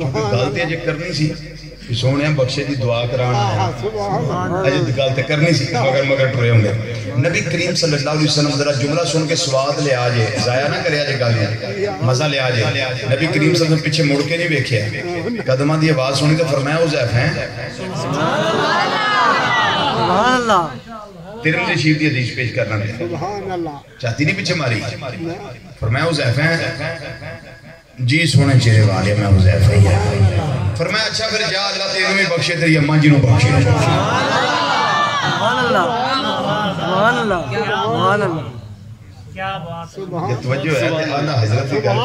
غلطیاں جو کرنی سی کہ سونے ہم بخشے دی دعا کرانا ہے اجھے غلطیاں کرنی سی مگر ٹرے ہوں گے نبی کریم صلی اللہ علیہ وسلم ذرا جملہ سن کے سواد لے آجے ضائع نہ کرے آجے گالیاں مزہ لے آجے نبی کریم صلی اللہ علیہ وسلم پیچھے مڑ کے نہیں بیکھے قدمہ دی آواز سنی تو فرمایا حذیفہ ہیں سبحان اللہ ترمذی شریف دی حدیث پیش کرنا ہے سبحان اللہ چاہتی نہیں پیچھے ماری فرمایا حذیفہ ہیں جی سونے چہرے والے میں حذیفہ ہی ہے فرمایا اچھا پھر جا اللہ تینوں میں بخشے تیری اماں جی نوں بخشے سبحان اللہ سبحان اللہ سبحان اللہ یہ توجہ ہے کہ اعلیٰ حضرت کی گل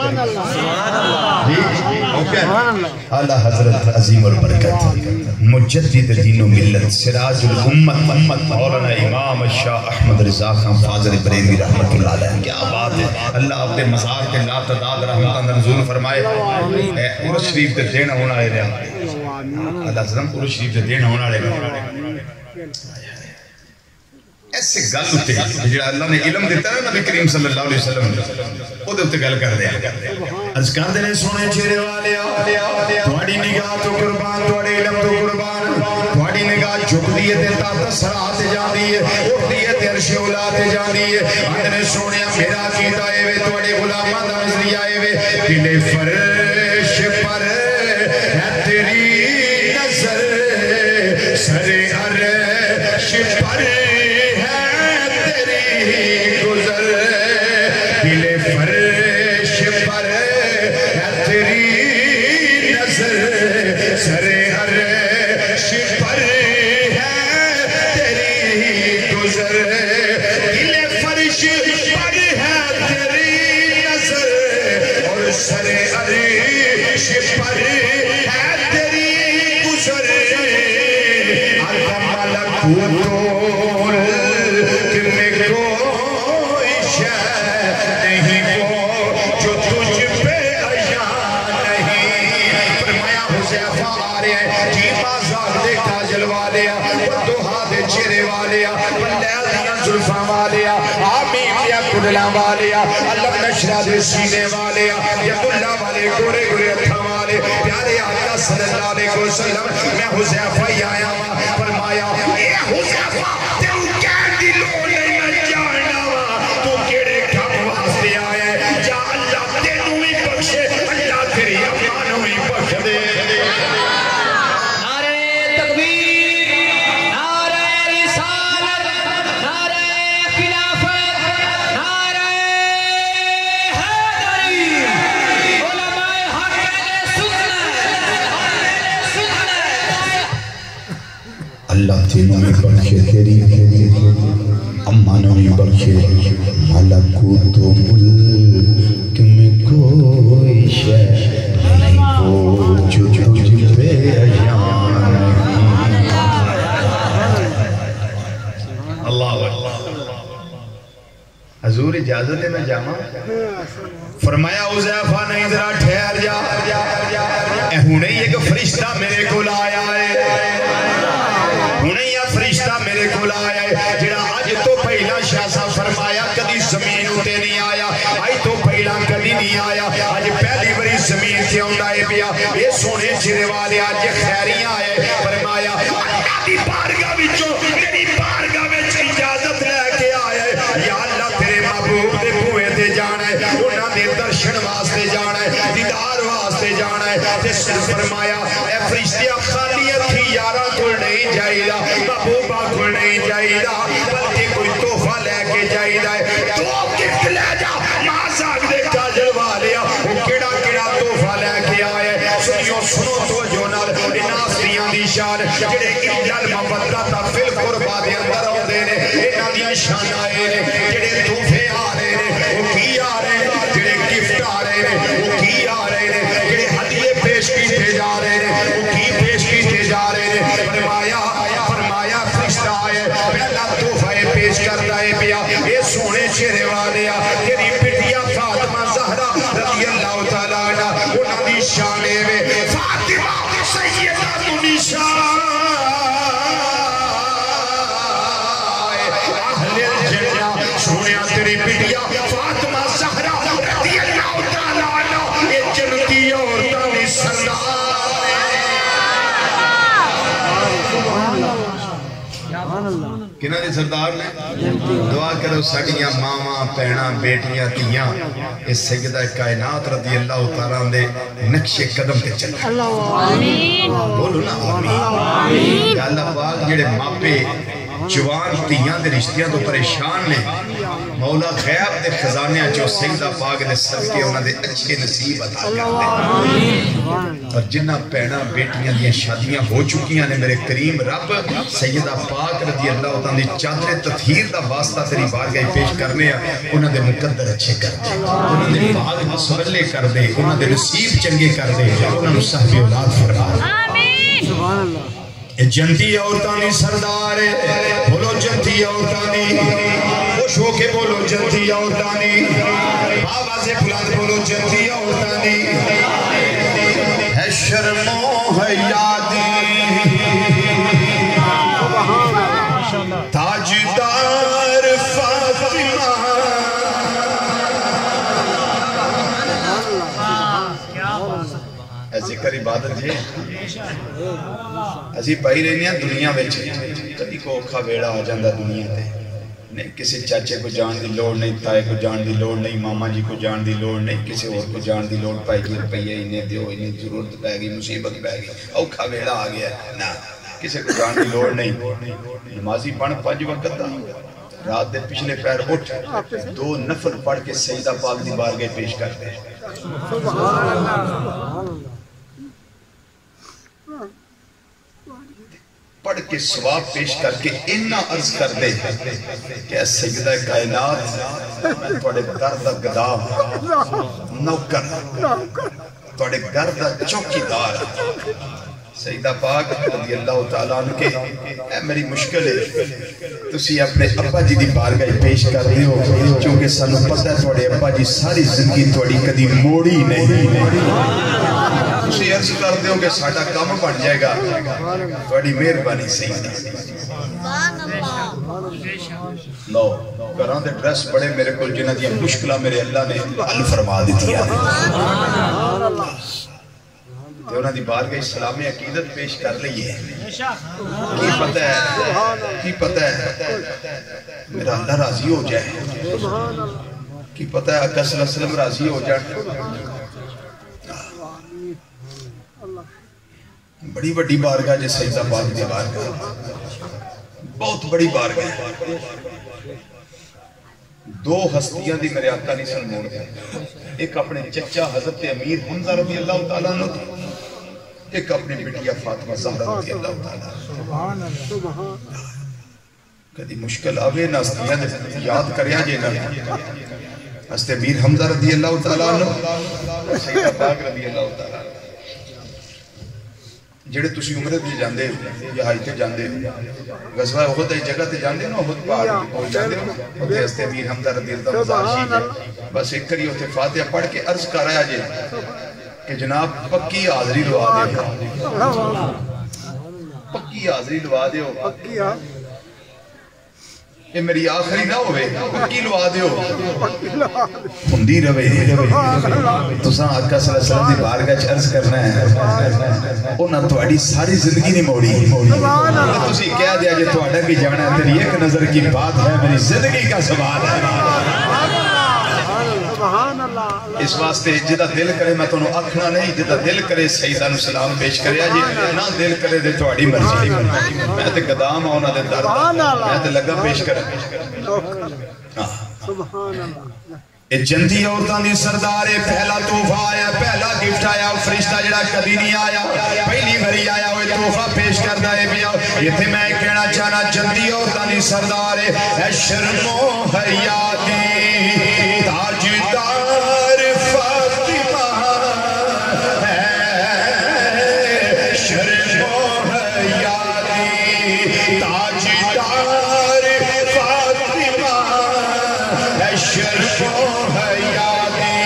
کریں اعلیٰ حضرت عظیم البرکت مجدد دین و ملت سراج الامت مولانا امام شاہ احمد رضا خان فاضل بریلوی رحمت اللہ علیہ کیا بات ہے اللہ اپنے مزار کے لا تعداد رحمتہ نزول فرمائے عرس شریف تے دین ہونا ہے اللہ سلام عرس شریف تے دین ہونا ہے ایسے گل ہوتے ہیں جڑا اللہ نے علم دیتا ہے نبی کریم صلی اللہ علیہ وسلم وہ دے اتے گل کر دیا از کر دینے سونے چہرے والے تھوڑی نگاہ تو قربان تھوڑی علم تو قربان تھوڑی نگاہ جھک دیئے تے تاتا سرات جان دیئے اٹھ دیئے تے عرش اولاد جان دیئے اندنے سونے میرا عقیدہ آئے وے تھوڑے غلامہ دا نظری آئے وے دل فرش پر ہے تیری نظر سر عرش پر اللہ نشرہ دے سینے والے ید اللہ والے گورے گورے اتھا والے پیارے آقا صلی اللہ علیہ وسلم میں حذیفہ ہی آیا ہوا فرمایا اے حذیفہ تیرو کہہ دلوں نہیں میں جاننا ہوا تو کیڑے کھپ واسطے آیا ہے جا اللہ تینوں ہی بخشے اللہ تیری امانوں ہی بخش دے اللہ تینوں میں بخشے تیری امانوں میں بخشے ملکوت و ملک میں کوئی شے نہیں وہ جو تجھ پہ عیان اللہ حضور اجازت ہے میں جامع فرمایا حذیفہ نہیں ذرا ٹھہر جا ہونے یہ کہ فرشتہ میرے کو لایا ہے انہیں یا فرشتہ میرے کو لایا ہے جڑا آج تو پہلا شاہ صاحب فرمایا کدی زمین ہوتے نہیں آیا آئی تو پہلا کدی نہیں آیا آج پہلی بری زمین سے اندائے پیا یہ سونے چرے والے آج خیریاں آئے فرمایا اللہ دی بارگاہ وچوں میری بارگاہ وچ اجازت لے کے آیا ہے یا اللہ تیرے محبوب دے بوئے تے جانا ہے انہاں دے درشن واسطے جانا ہے دیدار واسطے جانا ہے جس فرمایا اے فرشتیاں خالیت تھی یارہ کو نہیں جائیدہ محبوبہ کو نہیں جائیدہ بلکہ کوئی تحفہ لے کے جائیدہ ہے تو گفت لے جا مازاگ دے کاجل والیا وہ کیڑا کیڑا تحفہ لے کے آئے سنیوں سنو تو جو نال اناس دیاں دی شان جڑے انجل مبدتا فی القربہ دے اندر ہوں دینے انہاں دیاں شان آئے نے جڑے تحفے آ رہے نے وہ کی آ رہے نے جڑے گفٹ آ رہے نے وہ کی آ رہے نے جڑے ہدیے پیش کیتے جا رہے نے وہ کی پیش کیتے جا رہے نے فرمایا فرشتہ آئے پہلا تحفہ پیش کرتا ہے پیا یہ سونے چہرے والے تیری بٹیا فاطمہ زہرا رضی اللہ تعالیٰ عنہ انہاں دی شانے میں فاطمہ سیدہ نشان اہل الجنہ سونیا تیری بٹیا فاطمہ زہرا رضی اللہ تعالیٰ عنہ یہ جنتی عورتاں دی سردار کنہ دی سردار نے دعا کرو ساڑیاں ماما پینا بیٹیاں تیاں اس سیدہ کائنات رضی اللہ تعالیٰ دے نقش قدم تے چلے بولو نا آمین کہ اللہ پاک جڑے ماپے جوان تیاں دے رشتیاں تو پریشان نے مولا غیب دے خزانے جو سیدہ پاک دے صدقے انہاں دے اچھے نصیب عطا کر دے اور جنہ پینا بیٹیاں دیا شادیاں ہو چکیاں نے میرے کریم رب سیدہ پاک رضی اللہ تعالیٰ دی چادر تطہیر دا واسطہ تیری بارگاہ پیش کرنے انہاں دے مقدر اچھے کر دے انہاں دے باغ مسولے کر دے انہاں دے نصیب چنگے کر دے انہاں نے صاحب اولاد فرما سبحان اللہ جنتی عورتانی سردار بولو جنتی عورتانی خوش ہو کے بولو جنتی عورتانی بابا سے بلاد بولو جنتی عورتانی ہے شرم و حیادی تاجدار فاطمہ ذکر عبادت ہے اسی پائی رہنے ہیں دنیا بیچے کبھی کو اوکھا بیڑا آ جاندہ دنیا تے نہیں کسی چاچے کو جان دی لوڑ نہیں تائے کو جان دی لوڑ نہیں ماما جی کو جان دی لوڑ نہیں کسی اور کو جان دی لوڑ پائی گی روپیہ انہیں دیو انہیں ضرورت پہ گئی مصیبت پہ گئی اوکھا بیڑا آ گیا نا کسی کو جان دی لوڑ نہیں نمازی پڑھ 5 وقت دا رات دے پچھلے پیر اٹھ 2 نفل پڑھ کے سیدہ پاک دی بارگاہ پیش کرتے سبحان اللہ پڑھ کے ثواب پیش کر کے انہا عرض کر دے کہ اے سیدہ کائنات میں توڑے گردہ گدام نوکر توڑے گردہ چوکی دار سیدہ پاک رضی اللہ تعالیٰ عنہ کے اے میری مشکل ہے تسی اپنے ابا جی دی بارگاہ پیش کر دے ہو چونکہ سانو پتہ ہے توڑے ابا جی ساری زندگی توڑی کدی موڑی نہیں تسی عرض کر دے ہو کہ ساڑھا کام بن جائے گا توڑی مہربانی سیدہ لو کران دے ڈریس بڑے میرے کل جنہ دیا مشکلہ میرے اللہ نے حل فرما دیتی ہے تو انہاں دی بارگاہ اسلامی عقیدت پیش کر لئی ہے کی پتہ ہے میرا اللہ راضی ہو جائے کی پتہ ہے آقا صلی اللہ علیہ وسلم راضی ہو جائے بڑی بڑی بارگاہ جے سیدہ پاک دی بارگاہ بہت بڑی بارگاہ 2 ہستیاں دی میرے آقا نہیں سن موڑ گئے ایک اپنے چچا حضرت امیر حمزہ رضی اللہ تعالیٰ عنہ ایک اپنی بٹیا فاطمہ زہرہ رضی اللہ تعالیٰ کدی مشکل آوے نا ہستیاں یاد کریا جے نا حضرت امیر حمزہ رضی اللہ تعالیٰ عنہ سیدہ پاک رضی اللہ تعالیٰ جڑے تسی عمرے تے جاندے یا حج تے جاندے غزوہ احد دی جگہ تے جاندے نا احد پہاڑ تے پہنچ جاندے اوتھے حضرت امیر حمزہ رضی اللہ تعالیٰ بس ایک کری اوتھے فاتحہ پڑھ کے عرض کر آیا جے کہ جناب پکی حاضری لوا دے پکی حاضری لوا دے یہ میری آخری نہ ہوئے پکی لوا دے ہندی روے تو ساں آقا صلی اللہ علیہ وسلم دی بارگاہ عرض کرنا ہے انہاں توڑی ساری زندگی نہیں موڑی تسی کہہ دیا جے توڑا کی جانا ہے تیری ایک نظر کی بات ہے میری زندگی کا سوال ہے اس واسطے جدہ دل کرے میں تو انہوں اکھنا نہیں جدہ دل کرے سیدہ نو سلام پیش کرے آجی نہ دل کرے دے توڑی مرضی میں تے قدام آنا دے درد میں تے لگا پیش کرے اے جنتی عورتاں دی سردارے پہلا تحفہ آیا پہلا گفٹ آیا فرشتہ جڑا کبھی نہیں آیا پہلی بھری آیا ہوئے تحفہ پیش کردہ ہے بیا یہ تھے میں کہنا چاہنا جنتی عورتاں دی سردارے اے شرم و حیاتی تاجدار فاطمہ ہے شرم و حیاتی تاجدار فاطمہ ہے شرم و حیاتی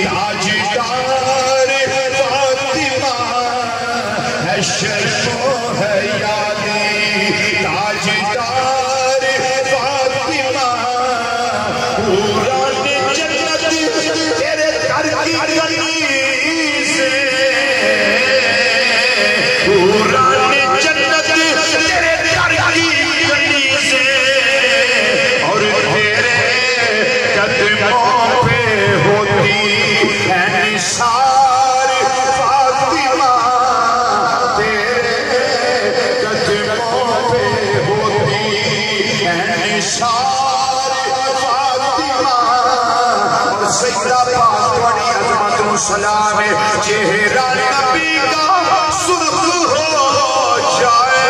تاجدار فاطمہ ہے شرم و حیاتی تاجدار فاطمہ پوران جنت تیرے در کی گلی سے پوران جنت تیرے در کی گلی سے اور تیرے قدموں پہ مولا پاک تھوڑی عظمت و سلام ہے چہرہ نبی کا سرخ ہو جائے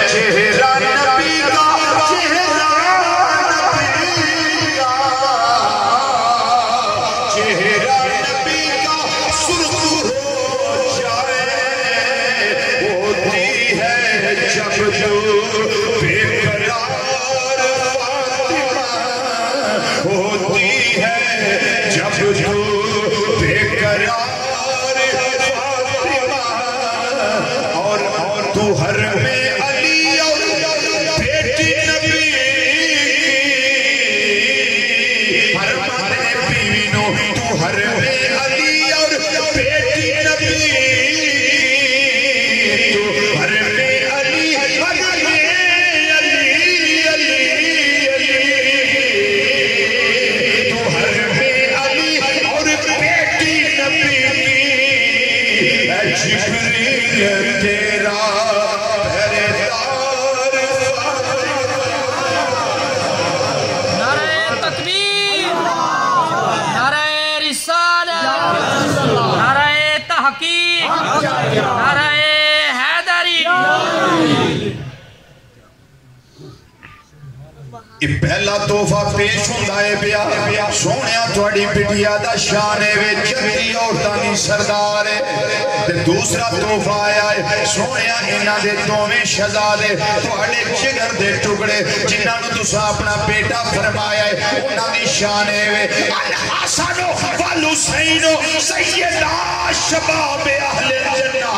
چہرہ نبی کا چہرہ نبی کا سرخ ہو جائے ہوتی ہے جب جو بے قرار ہوتی ہے جب تو بے قرار فاطمہ اور تو ہر میں علی اور بیٹی نبی ہر میں بیوینوں تو ہر میں علی اور بیٹی نبی تو ہر میں علی ہر میں علی جبریل تیرا پہرےدار نعرہ تکبیر، نعرہ رسالت، نعرہ تحقیق، نعرہ حیدری۔ پہلا تحفہ پیش ہوندا ہے پیا سونیا تھوڑی بٹیا دا شان ہے وے جنتی عورتاں سردار ہے تے دوسرا تحفہ آیا ہے سونیا انہاں دے دوویں شہزادے تھوڑے جگر دے ٹکڑے جنہاں نوں تساں اپنا بیٹا فرمایا ہے انہاں دی شان ہے وے الحسن والحسین سیدا شباب اہل الجنہ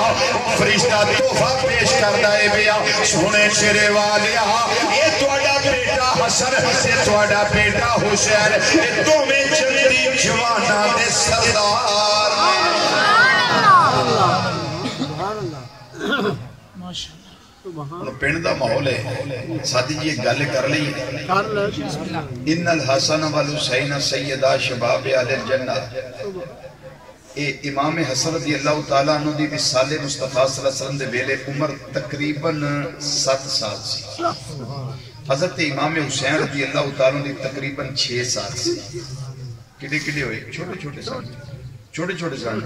فرشتہ تحفہ پیش کردا ہے پیا سونے شیرے والیا اے تہاڈا بیٹا حسن سے تھوڑا بیٹا حسین یہ دوویں جنتی جواناں دے سردار پنڈ دا ماحول ہے ساتھی جی ایک گل کر لی ان الحسن والحسین سیدا شباب اہل الجنہ امام حسن رضی اللہ تعالیٰ عنہ دی وصال مصطفیٰ صلی اللہ علیہ وسلم دے ویلے عمر تقریباً 7 سال سی حضرت امام حسین رضی اللہ تعالیٰ نے تقریباً 6 سال سے کڑے کڑے ہوئے چھوٹے چھوٹے سان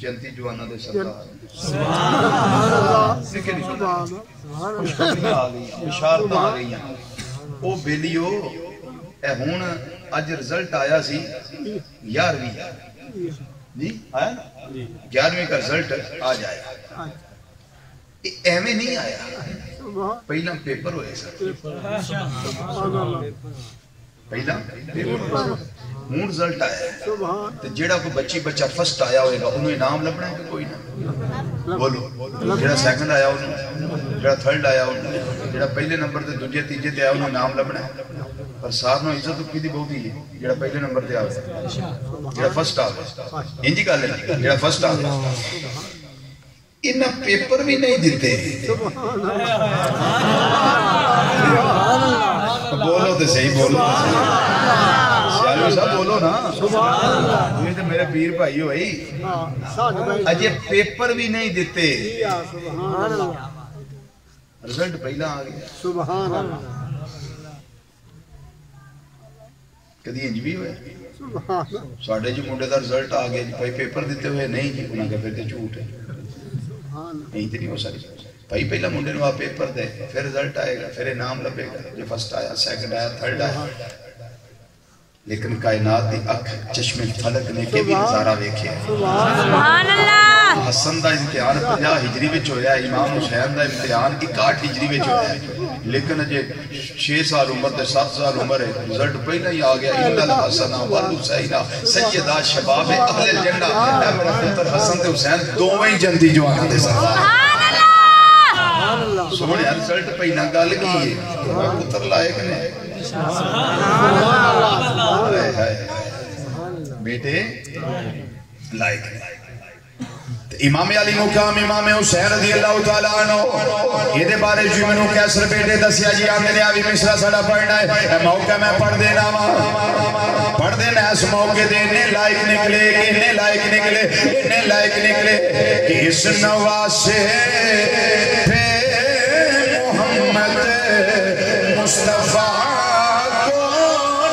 جنتی جوانا دے سردار خوشخبریاں آ گئی بشارتاں آ گئی او بیلیو اے ہون اج رزلٹ آیا سی 11ویں جی آیا نا 11ویں کا رزلٹ آ جائے ایویں نہیں آیا پہلا پیپر ہوئے سر پہلا پیپر ہوں رزلٹ آیا ہے تو جیڑا کوئی بچی بچہ فرسٹ آیا ہوئے گا انہوں انعام لبنا ہے کہ کوئی نہ بولو جیڑا سیکنڈ آیا انہوں جیڑا تھرڈ آیا انہوں جیڑا پہلے نمبر تے دوجے تیجے تے آیا انہوں انعام لبنا ہے پر سارنو عزت تو کیدی بہت ہی ہے جیڑا پہلے نمبر تے آیا جیڑا فرسٹ آیا انجی کہا لیں جیڑا فرسٹ آیا انہا پیپر بھی نہیں دیتے بولو تو صحیح بولو سیالوی صاحب بولو نا یہ تو میرے پیر بھائی ہوئی اجے پیپر بھی نہیں دیتے رزلٹ پہلا آ گیا سبحان اللہ کدی انج بھی ہوئے ساڑھے جو منڈے دا رزلٹ آ گیا بھائی پیپر دیتے ہوئے نہیں جی انہاں کا پھر تے جھوٹ ہے نہیں تو نہیں ہو سکتی بھائی پہلا منڈے نو آپ پیپر دے پھر رزلٹ آئے گا پھر انعام لبے گا جو فرسٹ آیا سیکنڈ آیا تھرڈ آیا لیکن کائنات دی اکھ چشم فلک نے کے بھی نظارہ دیکھے سبحان اللہ حسن دا امتحان 50 ہجری وچ ہویا امام حسین دا امتحان 61 ہجری وچ ہویا لیکن اجے 6 سال عمر تے 7 سال عمر ہے رزلٹ پہلا ہی آ گیا ان الحسن والحسین سیدا شباب اہل الجنہ اے میرا پتر حسن تے حسین دوویں جنتی جواناں دے سردار سبحان اللہ سونے رزلٹ پہلا گل کی ہے پتر لائق نے بیٹے لائق امام علی مقام امام حسین رضی اللہ تعالیٰ عنہ یہ دے بارے جو منو کیسر بیٹے دسیا جی آمدے نے آوی مصرہ سڑا پڑھنا ہے اے موقع میں پڑھ دینا پڑھ دینا اس موقع دے انہیں لائق نکلے کہ اس نواسے پہ محمد مصطفیٰ کو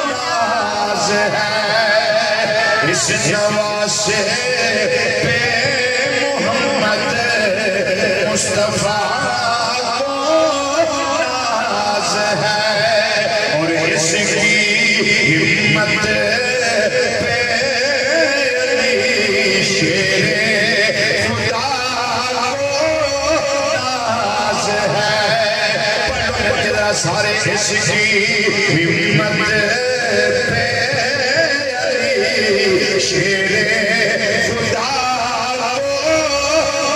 ناز اس نواسے پہ محمد مصطفیٰ کو ناز ہے اور اس کی ہمت پہ علی شیر خدا کو ناز ہے سارے اس کی ہمت پہ علی شیر خدا کو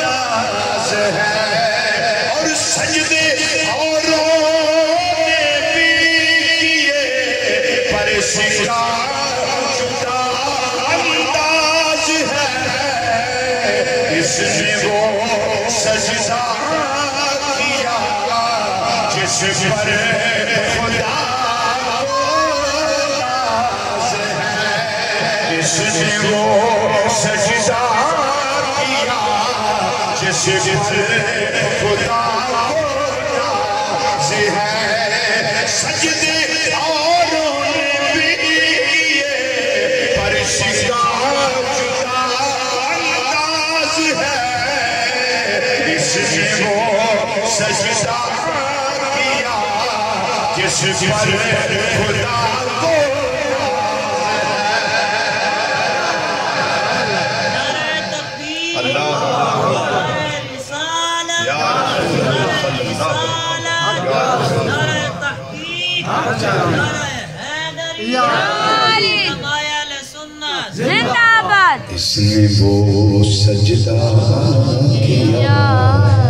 ناز ہے اور سجدے اوروں نے بھی کیے پر اس کا جدا انداز ہے اس نے وہ سجدہ کیا جس پر خدا کو ناز ہے اس نے وہ سجدہ کیا جس پر خدا کو ناز ہے سجدے اوروں نے بھی کیے پر اس کا جدا انداز ہے اس نے وہ سجدہ جس پر خدا کو اللہ یا زندہ باد اس نے وہ سجدہ کیا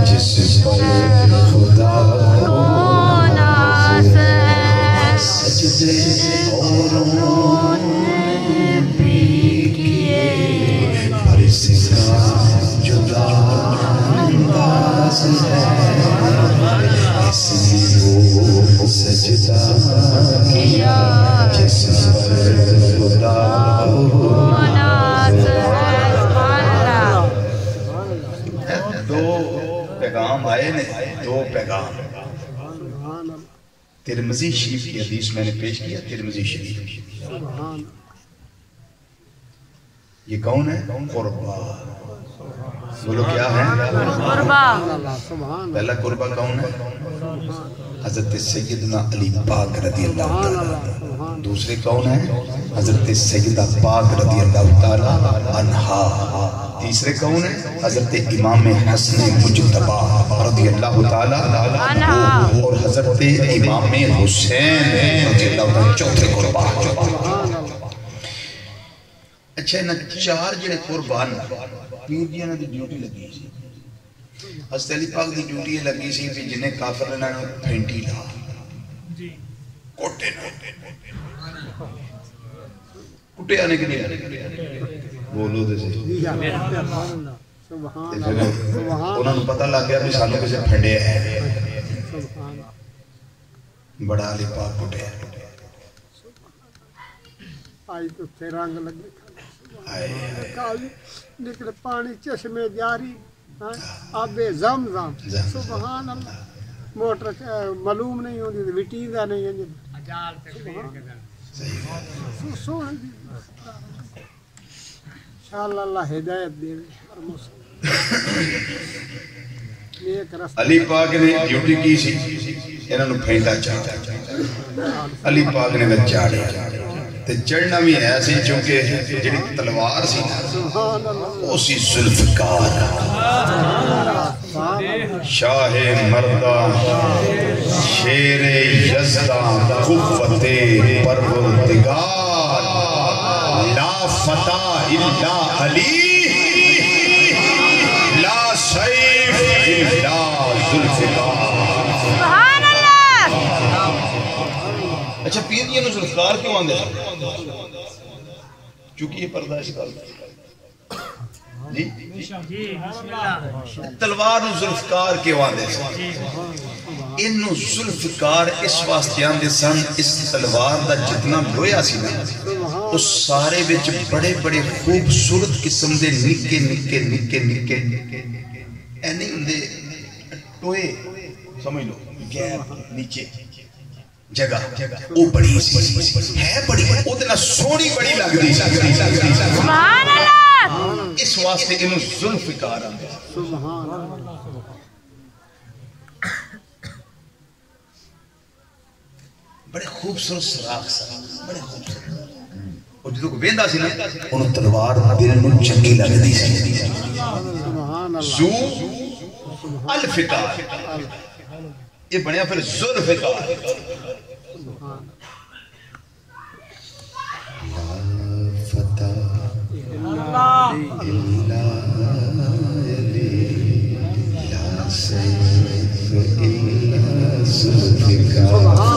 جس پر خدا کو سجدے اوروں نے بھی کیے پر اس کا جدا انداز ہے اس نے وہ سجدہ کیا جس پر خدا کو ناز ہے دو پیغام آئے نے دو پیغام ترمذی شریف کی حدیث میں نے پیش کیا ترمذی شریف یہ کون ہے قربہ بولو کیا ہے قربہ پہلا قربہ کون ہے حضرت سیدنا علی پاک رضی اللہ تعالیٰ دوسرے کون ہے حضرت سیدہ پاک رضی اللہ تعالیٰ عنہا تیسرے کون ہے حضرت امام حسن مجتبی رضی اللہ تعالیٰ عنہ اور حضرت امام حسین رضی اللہ تعالیٰ چوتھے قربان اچھا نا چار جڑے قربان پیر جی نے ڈیوٹی لگی سی حضرت علی پاک دی ڈیوٹی لگی سی کہ جنہیں کافر نے پھینٹی لا کوٹے کٹے آنے کے لیے بولو دے سے انہوں نے پتہ لگ گیا بھی سانوں کسے پھنڈے ہیں بڑا علی پاک کٹے ہیں آئی تو رنگ لگے کالی نکلے پانی چشمے جاری آب زمزم سبحان اللہ موٹر معلوم نہیں ہوتی وٹیندہ نہیں ہے انشاءاللہ اللہ ہدایت دے ہر مسلم علی پاک نے ڈیوٹی کی سی انہوں نے پھینٹا چاہتا علی پاک نے وہ چاڑیا تے چڑھنا بھی ایسی چونکہ جڑی تلوار سی وہ سی ذوالفقار شاہ مردہ شیر یزدہ قوت پروردگار لا فتح الا علی لا سیف الا ذوالفقار سبحان اللہ اچھا پیر یہ ذوالفقار کیوں آندے ہیں چونکہ یہ پردہ اس کا جی تلوار ذوالفقار کیوں آندے ہیں انہوں ذوالفقار اس واسطے آندے سن اس تلوار دا جتنا لویا سی نا اس سارے وچ بڑے بڑے خوبصورت قسم دے نکے نکے نکے نکے اینی ہندے ٹوئے سمجھ لو گیپ نیچے جگہ وہ بڑی سی ہے بڑی وہ دے نہ سونی بڑی لگ دی سبحان اللہ اس واسطے انہوں ذوالفقار آنگا سبحان اللہ بڑے خوبصورت سراخ بڑے خوبصورت اور جدو کو بیندہ سی نا انہوں تلوار دل میں چنگی لگ دی سی ذو الفقار یہ بنیا پھر ذوالفقار لا فتح الا لا سیف الا ذوالفقار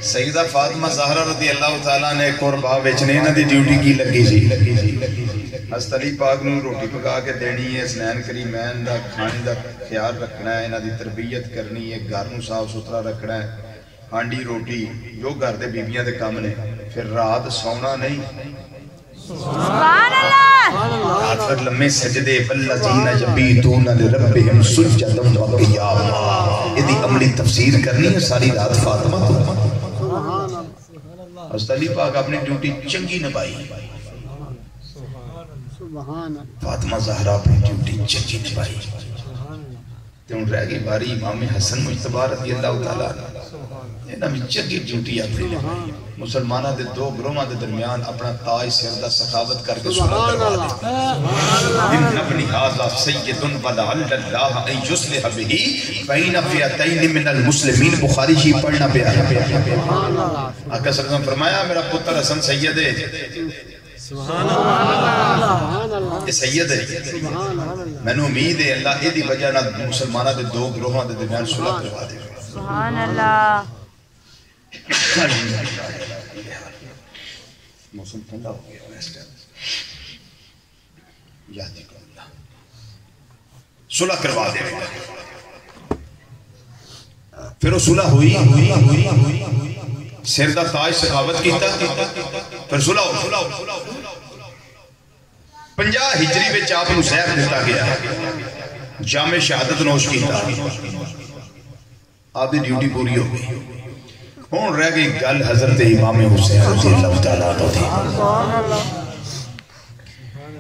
سیدہ فاطمہ زہرہ رضی اللہ تعالیٰ نے قربہ بیچنے نہ دی ڈیوٹی کی لگی سی حضرت علی پاک نو روٹی پکا کے دینی ہے اسنین کریمین دا کھانے دا خیال رکھنا ہے انہاں دی تربیت کرنی ہے گھر نو صاف ستھرا رکھنا ہے ہانڈی روٹی جو گھر دے بیبیاں دے کام نے پھر رات سونا نہیں سبحان اللہ رات پر لمحے سجدے والذین یبیتون لربہم سجدا وقیاما یہ دی عملی تفسیر کرنی ہے ساری رات فاطمہ تو حضرت علی پاک اپنی ڈیوٹی چنگی نبھائی فاطمہ زہرا اپنی ڈیوٹی چنگی نبھائی تیوں رہ گئی باری امام حسن مجتبہ رضی اللہ تعالیٰ انہاں میں چنگی ڈیوٹی اپنی نبھائی مسلمانہ دے دو گروہاں دے درمیان اپنا تاج سردہ سخاوت کر کے سنت کروا دے ان ابن ھذا سید ولعل اللہ ان یصلح به بین فئتین من المسلمین بخاری شی پڑھنا پیا آقا صلی اللہ علیہ وسلم فرمایا میرا پتر حسن سید ہے سبحان اللہ یہ سید ہے میں نے امید ہے اللہ یہ دی وجہ نہ مسلمانہ دے دو گروہاں دے درمیان صلح کروا دے سبحان اللہ موسم ٹھنڈا ہو گیا یادی کو اللہ صلح کروا دے پھر وہ صلح ہوئی سردہ تاج سخاوت کیتا پھر صلح ہو 50 ہجری میں چاپ نو زہر دیتا گیا جامع شہادت نوش کیتا آپ دی ڈیوٹی پوری ہو گئی ہون رہ گئی گل حضرت امام حسین رضی اللہ تعالیٰ عنہ تھی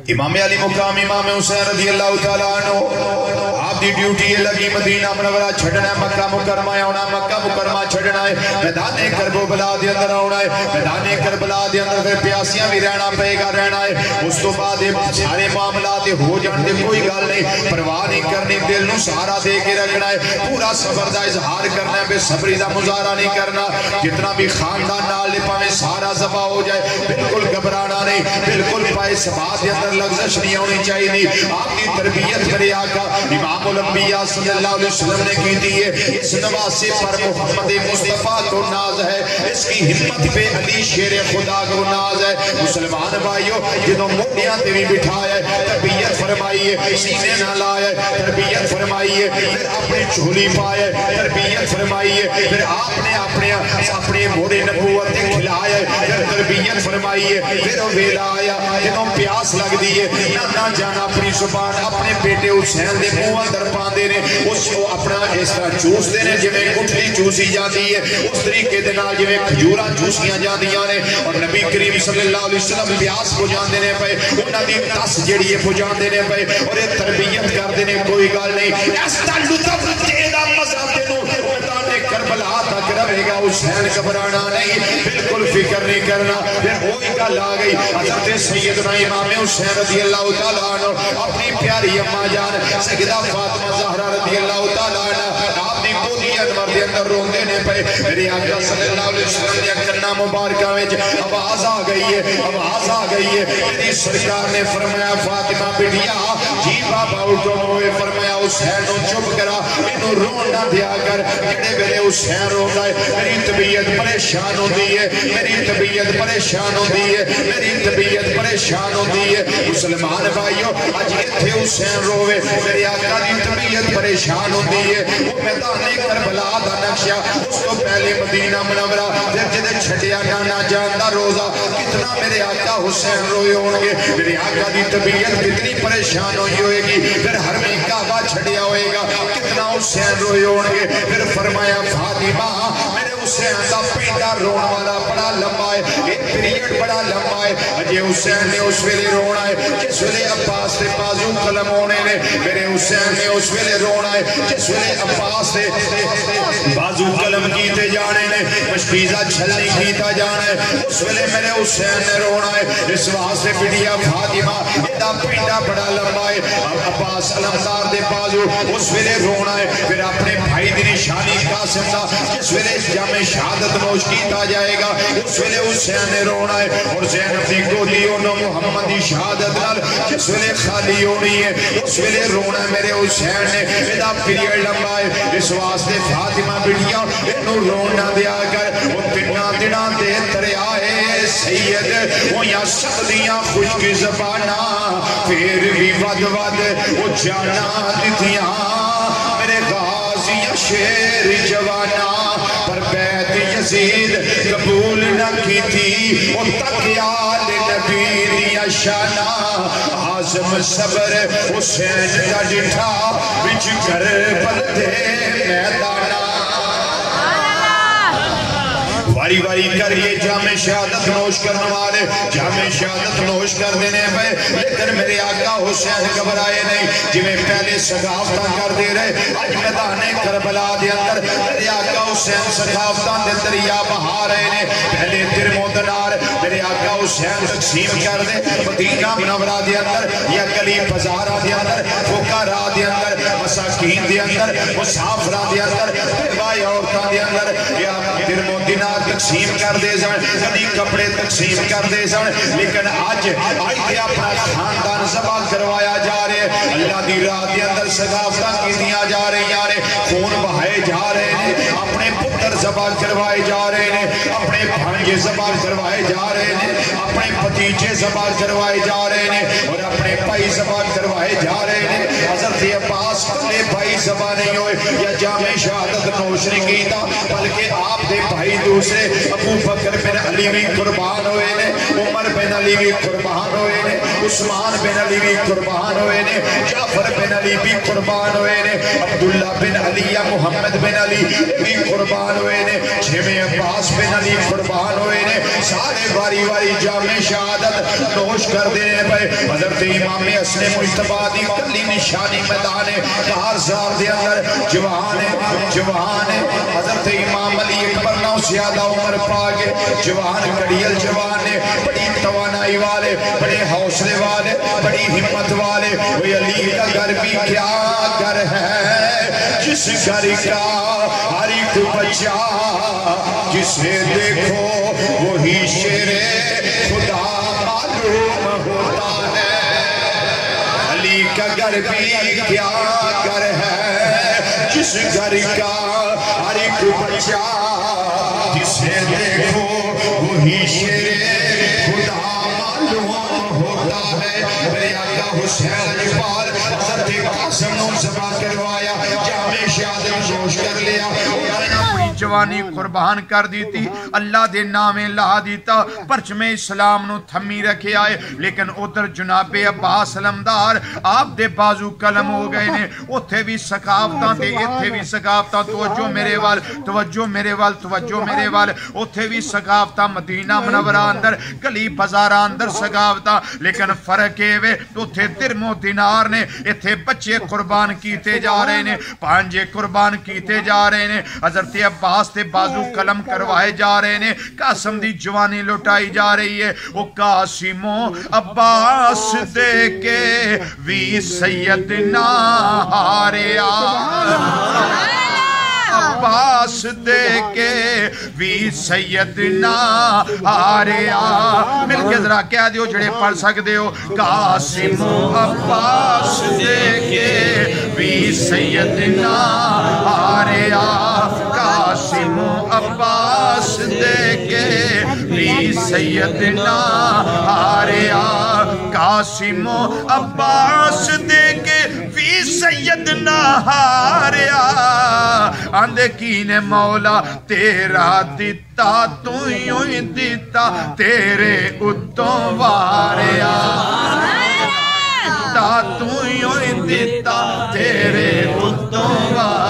امام علی مقام امام حسین رضی اللہ تعالیٰ عنہ آپ دی ڈیوٹی لگی مدینہ منورہ چھڑنا ہے مکہ مکرمہ آنا مکہ مکرمہ چھڑنا ہے میدان کربلا دے اندر آنا ہے میدان کربلا دے اندر پھر پیاسیاں بھی رہنا پے گا رہنا ہے اس تو بعد سارے معاملات ہو جاندے کوئی گل نہیں پرواہ نہیں کرنی دل نو سہارا دے کے رکھنا ہے پورا صبر دا اظہار کرنا ہے بے صبری دا مظاہرہ نہیں کرنا جتنا بھی خاندان نال پاویں سارا زبا ہو جائے بالکل گھبرانا نہیں بالکل پائے سبات دے اندر لغزش نہیں ہونی چاہیے نہیں آپ کی تربیت کرے آقا امام الانبیاء صلی اللہ علیہ وسلم نے کی دی ہے اس نواسے پر محمد مصطفیٰ کو ناز ہے اس کی ہمت پہ علی شیر خدا کو ناز ہے مسلمان بھائیو جنہوں موٹیاں تیوی بٹھایا ہے تربیت فرمائیے سینے نہ لائے تربیت فرمائیے پھر اپنی چولی پائے تربیت فرمائیے پھر آپ نے اپنے موڑے نبوت کھلائے پھر تربیت فرمائیے پھر ویلا آیا جنہوں پیاس لگ دیئے نہ جانا اپنی زبان اپنے بیٹے حسین دے منہ اندر پاندے نے اس کو اپنا اس طرح چوس دے نے جویں گٹھلی چوسی جاتی ہے اس طریقے دے نال جویں کھجوراں چوسیاں جاندیاں نے اور نبی کریم صلی اللہ علیہ وسلم پیاس بجھاندے نے پے انہاں دی تس جڑی ہے بجھاندے نے پے اور یہ تربیت کردے نے کوئی گل نہیں اس دا لطف تیرا مزہ تینوں میدان کربلا تک رہے گا حسین گھبرانا نہیں بالکل فکر نہیں کرنا پھر وہی گل آ گئی حضرت سیدنا امام حسین رضی اللہ تعالیٰ عنہ اپنی پیاری اماں جان سیدہ فاطمہ زہرا رضی اللہ تعالیٰ عنہ آپ دی گودی انور دے اندر روندے نے پے میرے آقا صلی اللہ علیہ وسلم دے کناں مبارکہ وچ آواز آ گئی ہے میری سرکار نے فرمایا فاطمہ بیٹیا جی بابا اٹھو ہوئے فرمایا حسین نو چپ کرا اینو رون نہ دیا کر جڑے ویلے حسین روندا ہے میری طبیعت پریشان ہوندی ہے میری طبیعت پریشان ہوندی ہے مسلمان بھائیو اج ایتھے حسین روے میرے آقا دی طبیعت پریشان ہوندی ہے وہ میدان کربلا دا نقشہ اس کو پہلے مدینہ منورہ پھر جدے چھڈیا نانا جان دا روزہ کتنا میرے آقا حسین روئے ہوں گے میرے آقا دی طبیعت کتنی پریشان ہوئی ہوئے گی پھر حرم کعبہ چھڈیا ہوئے گا کتنا حسین روئے ہونگے پھر فرمایا فاطمہ میرے حسین دا پینڈا رون والا بڑا لمبا ہے ایک پیریڈ بڑا لمبا ہے اجے حسین نے اس ویلے رونا ہے جس ویلے عباس دے بازو قلم ہونے نے میرے حسین نے اس ویلے رونا ہے جس ویلے عباس دے بازو قلم کیتے جانے نے مشکیزہ چھلنی کیتا جانا ہے اس ویلے میرے حسین نے رونا ہے اس واسطے بڑیا فاطمہ ادھا پینڈا بڑا لمبا ہے عباس علمدار دے بازو اس ویلے رونا ہے پھر اپنے بھائی دی نشانی قاسم دا جس ویلے جامع شہادت نوش کیتا جائے گا اس ویلے حسین نے رونا ہے اور زینب دی گودی انہوں محمد دی شہادت نال جس ویلے خالی ہونی ہے اس ویلے رونا ہے میرے حسین نے ادھا پیریڈ لمبا ہے اس واسطے فاطمہ بڑیا انہوں رونا دیا کر وہ تنہ دنہ دے تریائے سید وہ یا سقدیاں خوشک زبانہ پھر بھی ود ود وہ جانا دیتیاں میرے غازیاں شیر جوانہ پر بیت یزید قبول نہ کی تھی وہ تقیال نبی دیا شانہ عظم صبر حسین کا ڈٹھا بچ کر بلدے میدانہ واری واری کر یہ جامع شہادت نوش کرنے والے جامع شہادت نوش کر دینے پہ لیکن میرے آقا حسین گھبرائے نہیں جی میں پہلے سقافتہ کر دے رہے آج میدان کربلا دے اندر میرے آقا حسین سقافتہ دے دریا بہا رہے نے پہلے درم و دنار میرے آقا حسین تقسیم کر دے مدینہ منورہ دے اندر یا گلی بازارہ دے اندر فقراء دے اندر مساکین دے اندر مسافرہ دے اندر بیوائی عورتاں دے اندر یا درم و دینار تقسیم کر دے سن کبھی کپڑے تقسیم کر دے سن لیکن آج آئیتے اپنا خاندان زبان کروایا جا رہے اللہ دی راہ دے اندر سقافتہ کی دیا جا رہے یارے خون بہائے جا رہے ہیں اپنے پتر زبان کروائے جا رہے ہیں اپنے بھانجے زبان کروائے جا رہے ہیں اپنے بھتیجے زبان کروائے جا رہے ہیں اور اپنے بھائی زبان کروائے جا رہے ہیں حضرت عباس کلے بھائی زبان نہیں ہوئے یا جامع شہادت نوش نہیں کی تھا بلکہ آپ دے بھائی دوسرے ابو بکر بن علی بھی قربان ہوئے نے عمر بن علی بھی قربان ہوئے نے عثمان بن علی بھی قربان ہوئے نے جعفر بن علی بھی قربان ہوئے نے عبداللہ بن علی یا محمد بن علی بھی قربان ہوئے نے چھویں عباس بن علی قربان ہوئے نے سارے باری باری جامع شہادت نوش کر دینے پہ حضرت امام حسن مجتبیٰ دی کلی نشانی میدان کارزار دے اندر جوان حضرت امام علی اکبر نو زیادہ عمر پاگے جوان کڑیل جوان بڑی توانائی والے بڑے حوصلے والے بڑی ہمت والے وہ علی کا گھر بھی کیا گھر ہے جس گھر کا ہر ایک بچہ جسے دیکھو وہی شیر خدا معلوم ہوتا ہے علی کا گھر بھی کیا گھر ہے جس گھر کا ہر ایک بچہ جسے دیکھو وہی شیر خدا معلوم ہوتا ہے میرے آقا حسین اقبال حضرت قاسم نو زبان کروایا جامع شہادت نوش کر لیا جوانی قربان کر دیتی اللہ دے نامے لا دیتا پرچم اسلام نو تھمی رکھے آئے لیکن ادھر جناب عباس علمدار آپ دے بازو قلم ہو گئے نے اتھے بھی سقافتاں دے اتھے بھی سقافتاں توجہ میرے وال توجہ میرے وال توجہ میرے وال اتھے بھی سقافتاں مدینہ منورہ اندر گلی بازارہ اندر سقافتاں لیکن فرق ہے اتھے درم و دینار نے اتھے بچے قربان کیتے جا رہے نے پانجے قربان کیتے جا رہے نے حضرت عباس تے بازو قلم کروائے جا رہے نے قاسم دی جوانی لٹائی جا رہی ہے وہ قاسمو عباس دے کے وی سیدنا ہاریا عباس دے کے وی سیدنا ہاریا مل کے ذرا کہہ دیو جڑے پڑھ سکتے ہو قاسم عباس دے کے وی سیدنا ہاریا قاسم عباس دے کے وی سیدنا ہاریا قاسم عباس دے کے وی سیدنا ہاریا آندے کینے مولا تیرا دیتا تو یوں ہی دیتا تیرے اتوں واریا دیتا تو یوں ہی دیتا تیرے اتوں واریا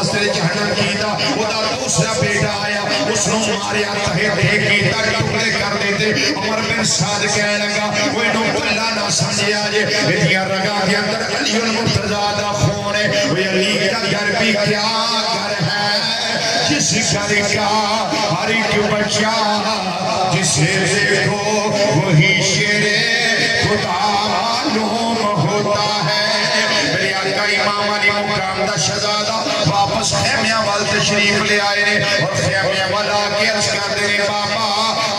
واسطے جہنم کیتا وہ دا دوسرا بیٹا آیا اس نے ماریا تہے دے کیتا ٹکڑے کر دیتے عمر بن سعد کہنے لگا وہ انہوں کلا نہ سمجھیا جے اتیا رگا کے اندر علی المرتضیٰ دا خون ہے وہ علی کا گھر بھی کیا گھر ہے جس گھر کا ہر ایک بچہ جسے دیکھو وہی شیر خدا معلوم ہوتا ہے میرے آقا امام علی مقام دا شہزادہ واپس خیمیاں وال تشریف لے آئے نے اور خیمیاں والا کے عرض کر دینے بابا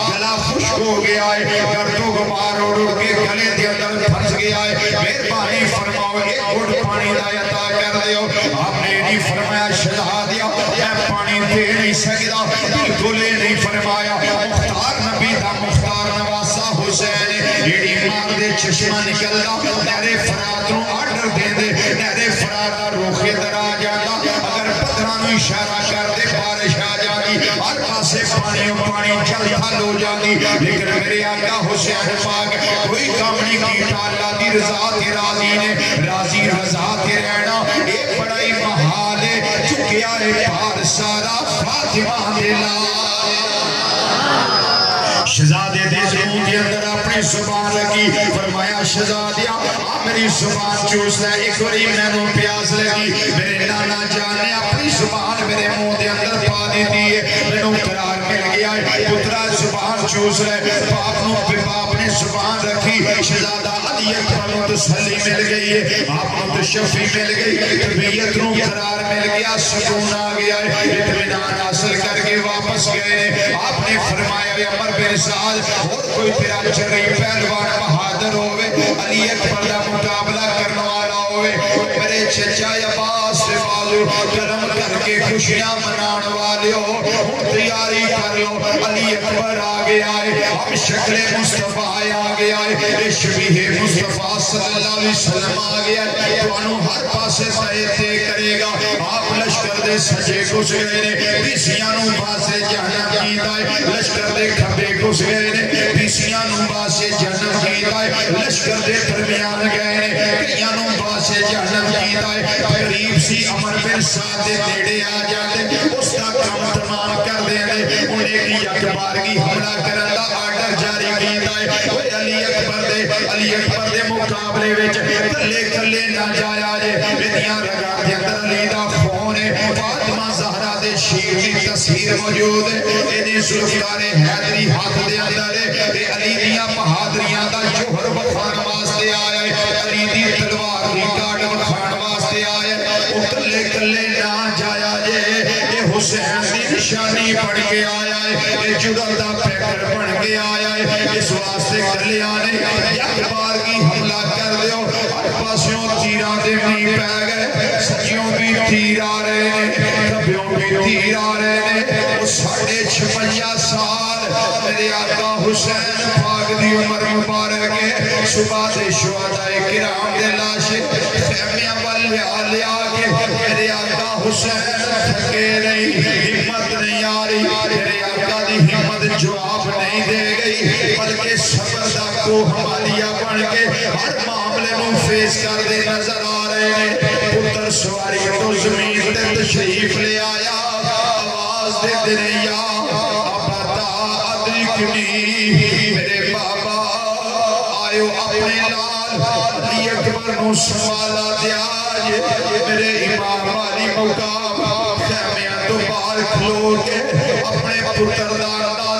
گلا خشک ہو گیا ہے گردو غبار اڑ اڑ کے گلے دے اندر پھنس گیا ہے مہربانی فرماؤ ایک گھٹ پانی دا عطا کر دیو آپ نے نہیں فرمایا شہزادیا میں پانی دے نہیں سکتا بالکل نہیں فرمایا مختار نبی دا مختار نواسا حسین ایڑی مار دے چشمہ نکلدا نہرے فرات نو آرڈر دے دے نہرے فرات دا روخ در آ جاتا اگر پتھراں نو اشارہ کر دے بارش آ جاتی ہر پاسے پانی پانی چل پھل ہو جاتی لیکن میرے آقا حسین پاک کوئی کام نہیں کیتا اللہ دی رضا تے راضی نے راضی رضا تے رہنا ایک بڑائی محال ہے چکیا ہے پار سارا فاطمہ دلا شہزادے دے زمون کے اندر اپنی زبان لگی فرمایا شہزادیا میری زبان چوس لے ایک وری میں نو پیاس لگی میرے نانا جان نے اپنی زبان میرے منہ دے اندر پا دیتی ہے میں نو قرار مل گیا ہے پترا زبان چوس لے باپ نو باپ نے زبان رکھی شہزادہ علی اکبر نو تسلی مل گئی ہے آپ نو تشفی مل گئی طبیعت نو قرار مل گیا سکون آ گیا ہے اطمینان حاصل کر کے واپس گئے آپ نے فرمایا عمر بن سعد اور کوئی تیرا چرئی پہلوان بہادر ہوئے علی اکبر دا مقابلہ کرنے والا ہوئے میرے چچا عباس سے بازو کرم کر کے خوشیاں منان والے ہو تیاری کر لو علی اکبر آگے آئے ہم شکل مصطفیٰ آگے آئے شبیہ مصطفیٰ صلی اللہ علیہ وسلم آگے آئے تو انہوں ہر پاسے سہتے کرے گا آپ لشکر دے سجے گھس گئے نے بیسیانوں پاسے جہنم کیتا ہے لشکر دے کھبے گھس گئے نے بیسیانوں پاسے جہنم کیتا ہے لشکر دے درمیان گئے نے کئیانوں پاسے جہنم کیتا ہے قریب سی عمر بن سعد دے نیڑے آ جاتے اس کا کام تمام کر دینے انہیں کی اکبار کی حملہ کرن دا آرڈر جاری کیتا ہے وہ علی اکبر دے مقابلے وچ کلے کلے نہ جایا جے اتیاں رگا دے اندر علی دا خون ہے فاطمہ زہرا دے شیر کی تصویر موجود ہے انہیں ذوالفقار حیدری ہاتھ دے اندر ہے علی دیاں بہادریاں دا جوہر بخان واسطے آیا ہے علی دی تلوار دی کاٹ بخان واسطے آیا ہے وہ کلے کلے نہ جایا جے یہ حسین دی نشانی بڑھ کے آیا ہے یہ جدل دا پیکر بڑھ کے آیا ہے اس واسطے کلے آنے یک بار کی حملہ کر دیو ہر پاسیوں تیران دے نہیں پہ گئے سچیوں بھی تیر آ رہے ہیں کبھیوں بھی تیر آ رہے ہیں وہ 56 سال میرے آقا حسین پاک دی عمر مبارک ہے صبح دے شہداء کرام دے لاشے خیمیاں والیا لیا کے میرے آقا حسین تھکے نہیں ہمت نہیں آ رہی میرے آقا دی ہمت جواب نہیں دے گئی بلکہ صبر دا کو ہمالیہ بن کے ہر معاملے میں فیس کر دے نظر آ رہے ہیں پتر سواری تو زمین تے تشریف لے آیا آواز دے دنیا ابتا ادرکنی میرے بابا آئیو اپنے لال علی اکبر نو سنبھالا دیا میرے امام والی مقام خیمیاں تو بار کھلو کے اپنے پتر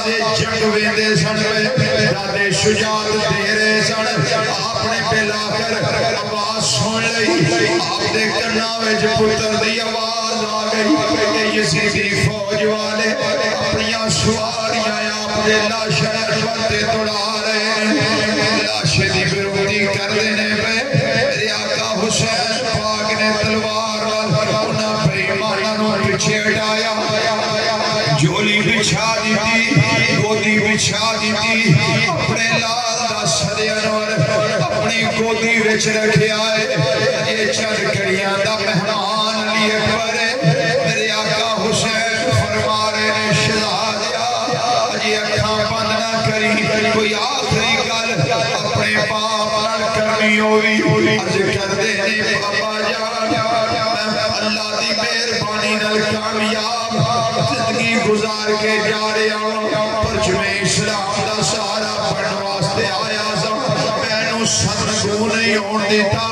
دے جنگ ویندے سن دادے شجاعت دے رہے سن آپ نے پہلا کر آواز سن لئی آپ دے کرناوے جو پتر دی آواز آ گئی کہ یزیدی فوج والے اپنیاں سواریاں آپ دے لاشیں بڑھتے دوڑا رہے ہیں لاشیں دی برودی کر دینے پہ میرے آقا حسین پاک نے تلوار انہاں پریمانوں پیچھے ہٹایا جولی بچھا دیتی گودی بچھا دیتی اپنے لال دا صدی انور اپنی گودی وچ رکھے آئے یہ چند کڑیاں دا مہمان علی اکبر میرے آقا حسین فرما رہے نے شہزادیا یہ اکھاں بند نہ کری کوئی آخری گل اپنے باپ نال کرنی ہوئی عرض کر دینے بابا جان اللہ دی مہربانی کامیاب زندگی گزار کے جا رہے ہوں پرچم اسلام دا سارا بڑھن واسطے آیا سا مینوں سرگو نہیں ہون دیتا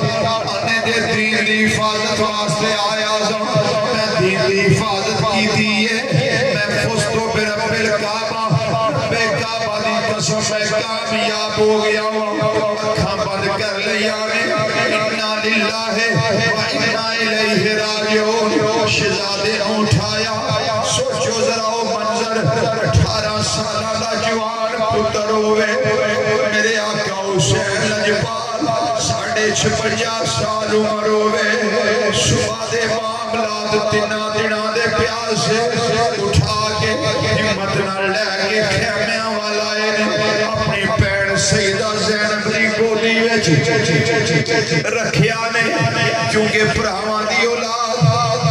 انے دے دین دی حفاظت واسطے آیا سا میں دین دی حفاظت کی تھی ہے میں فستو برب الکعبہ بے کعبہ دی قسم میں کامیاب ہو گیا ہوں اکھاں بند کر لیا انا للہ و انا الیہ راجعون شہزادے نے اٹھایا سوچو ذرا وہ منظر 18 سالہ دا جوان پتر ہوئے میرے آقا حسین لجپال 56 سال عمر ہوئے صبح دے معاملات تینا دنوں دے پیار سے اٹھا کے ہمت نہ لے کے خیمیاں والائے نے اپنی پین سیدہ زینب دی گودی وچ رکھیا نے کیونکہ پراواں دی اولاد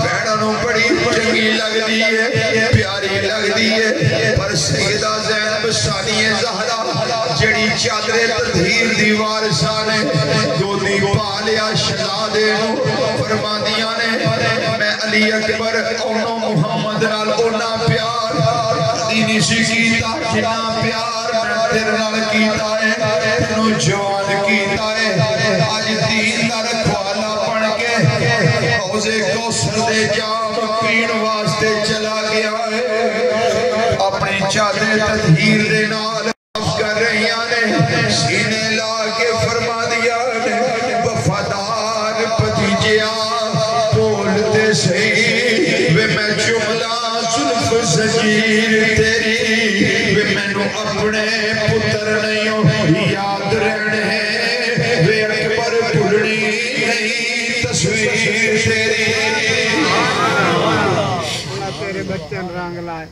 بہنوں بڑی چنگی لگ دی ہے پیاری لگ دی ہے پر سیدہ زینب ثانی زہرا جڑی چادر تطہیر دی وارثہ نے گودی پا لیا شہزادے نو فرماندیاں نے میں علی اکبر اونوں محمد نال اونا پیار کدی نہیں سی کیتا جنا پیار میں تیرے نال کیتا ہے تینوں جوان کیتا ہے آج دین دا رکھوالا بن کے حوض کوثر دے جام پین واسطے چلا گیا ہے اپنی چادر تطہیر دے نال کر رہی نے سینے لا کے فرما دیا نے وفادار بھتیجیا بولتے صحیح وے میں جملہ زلف زنجیر تیری وے میں نو اپنے پتر نہیں یاد رہنے وے اکبر بھولنی نہیں تصویر تیری اللہ تیرے بچے رنگ لائے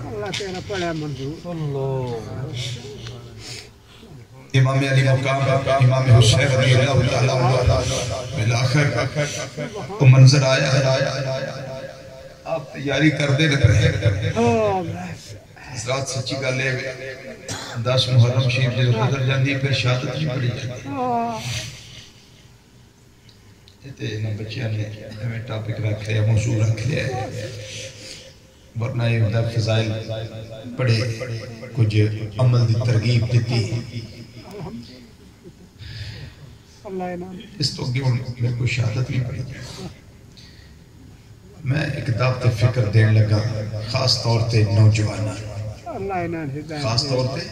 اللہ تیرا پڑھا منظور امام علی مقام امام حسین رضی اللہ تعالیٰ عنہ بالآخر وہ منظر آیا ہے آپ تیاری کر دے رہے حضرات سچی گا لے 10 محرم شریف جب گزر جاندی پھر شہادت نہیں پڑی جاتی تے انہاں بچیاں نے ہمیں ٹاپک رکھ لیا موضوع رکھ لیا ہے ورنہ یہ ہوتا فضائل پڑے کچھ عمل دی ترغیب دیتی اس تو گیوں میں کوئی شہادت نہیں پڑی میں ایک دعوت فکر دین لگا خاص طور تے نوجوانوں خاص طور تے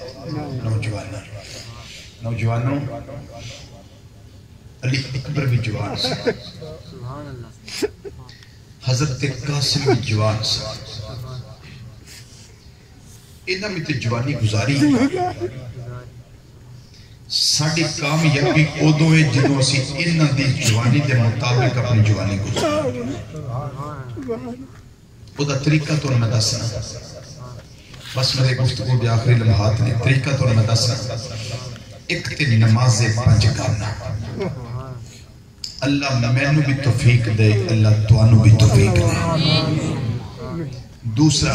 نوجوانوں علی اکبر بھی جوان سے حضرت قاسم بھی جوان سے انہاں میں تے جوانی گزاری ساڑی کامیابی ادوں ہے جدوں اسی انہاں دی جوانی دے مطابق اپنی جوانی گزاری او دا طریقہ تو میں دسنا بس میرے گفتگو دے آخری لمحات نے طریقہ تو میں دسنا ایک تے نماز 5 کرنا اللہ مینوں بھی توفیق دے اللہ توانوں بھی توفیق دے دوسرا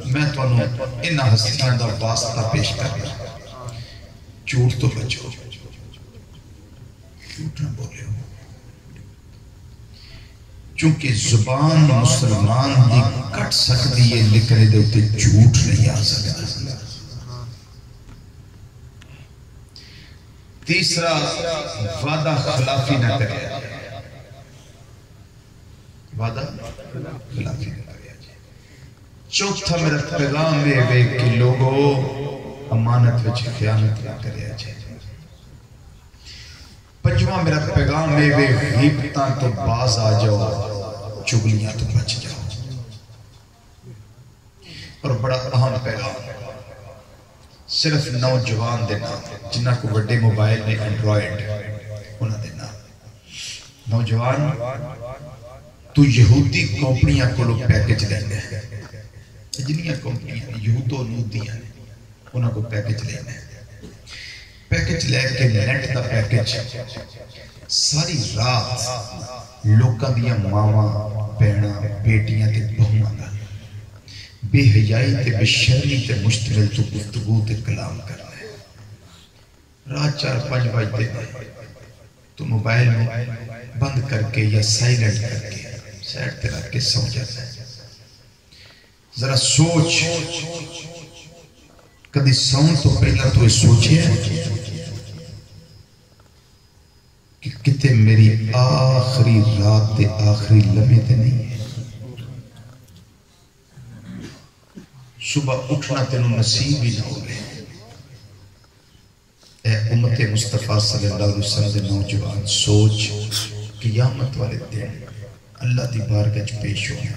میں توانوں انہاں ہستیاں دا واسطہ پیش کرنا جھوٹ تو بچو جھوٹ نہ بولے ہو چونکہ زبان مسلمان دی کٹ سکتی ہے لیکن دے ہوتے جھوٹ نہیں آ سکتا تیسرا وعدہ خلافی نہ کرے وعدہ خلافی نہ کرے چوتھا میرا پیغام ہے کہ لوگوں امانت وچ خیانت نہ کرے پنجواں میرا پیغام ہے غیبتاں تو باز آ جاؤ چغلیاں تو بچ جاؤ اور بڑا اہم پیغام صرف نوجوان دینا جنہ کو بڑے موبائل نے اینڈرائیڈ انہاں دینا نوجوان تو یہودی کمپنیاں کو لوگ پیکج لینے ہیں جنیاں کمپنیاں یہودو نودیاں انہاں کو پیکج لینے ہیں پیکج لے کے نیٹ دا پیکج ساری رات لوکاں دیا ماما پینا بیٹیاں تے بہواں دا بے حیائی تے بے شرمی تے مشتمل تو گفتگو تے کلام کرنا ہے رات 4-5 بجے تو موبائل میں بند کر کے یا سائلنٹ کر کے سیٹ پہ رکھ کے سو جاتا ہے. ذرا سوچ کدی سون تو پہلا تو یہ سوچے کہ کتے میری آخری رات تے آخری لمحے تے نہیں ہے. صبح اٹھنا تینوں نصیب ہی نہ ہو رہے. اے امت مصطفیٰ صلی اللہ علیہ وسلم دے نوجوان سوچ قیامت والے دن اللہ دی بارگاہ وچ پیش ہونا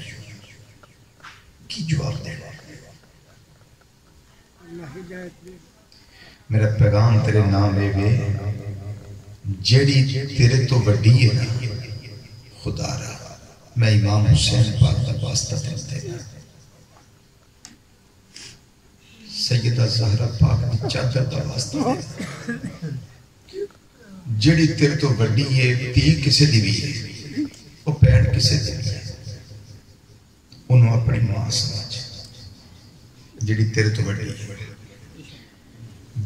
کی جواب دینا. میرا پیغام تیرے نام لے گے جیڑی تیرے تو وڈی ہے نا خدا را میں امام حسین پاک دا واسطہ دینا. سیدہ زہرا پاک دی چادر دا واسطہ دینا. جیڑی تیرے تو وڈی ہے تی کسے دی بھی ہے وہ پیڑ کسے دی بھی ہے انہوں اپنی ماں سمجھ. جیڑی تیرے تو وڈی ہے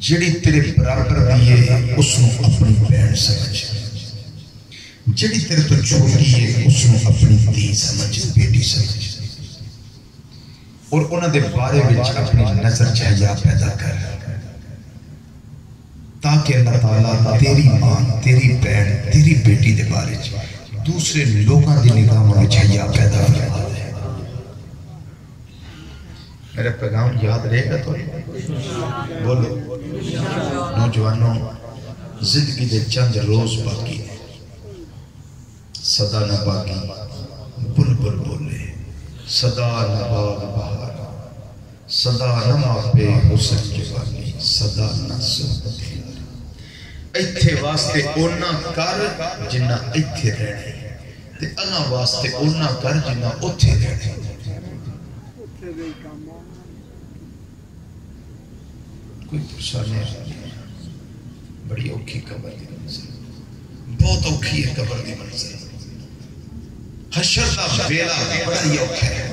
جیڑی تیرے برابر دی ہے اس نے اپنی بہن سمجھ. جیڑی تیرے تو چھوٹی ہے اس نے اپنی دی سمجھ بیٹی سمجھ. اور انہوں دے بارے وچ اپنی نظر چاہیا پیدا کر تاکہ اللہ تعالیٰ تیری ماں تیری بہن تیری بیٹی دے بارے دوسرے لوگاں دی نگاہوں میں چاہیا پیدا فرما دے. میرا پیغام یاد رہے گا تو بولو نوجوانوں زندگی دے چند روز باقی ہے. صدا نہ باقی بلبل بولے صدا نہ باغ بہار صدا نہ ماپے حسن جوانی صدا نہ صحبت یار. ایتھے واسطے اونا کر جنہ ایتھے رہنے تے اگاں واسطے اونا کر جنہ اتھے رہنے. کوئی پرسانے بڑی اوکھی قبر دی منظر بہت اوکھی ہے قبر دی منظر. حشر دا بیلا بڑا ہی اوکھا ہے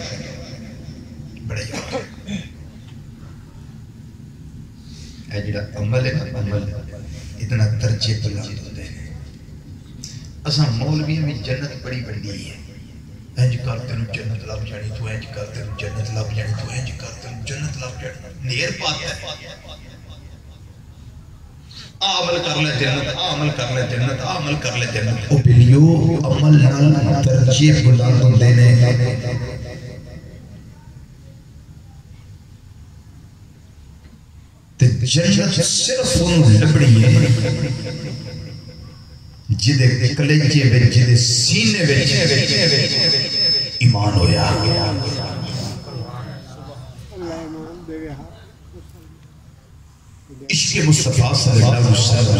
بڑا ہی اوکھا ہے. اے جڑا عمل ہے نا عمل اتنا درجے بلند ہوتے ہیں. اساں مولویوں میں جنت بڑی بڑی ہے. انج کر تینوں جنت لب جانی تو انج کر تینوں جنت لب جانی تو انج کر تینوں جنت لب جانی نیر پاتا ہے. عمل کر لے جنت عمل کر لے جنت عمل کر لے جنت. او بلیو عمل نال درجے بلند ہوندے نے. تے جنت صرف ان لبڑی ہے جدے کلیجے وچ جدے سینے وچ ایمان ہویا. عشق مصطفیٰ صلی اللہ علیہ وسلم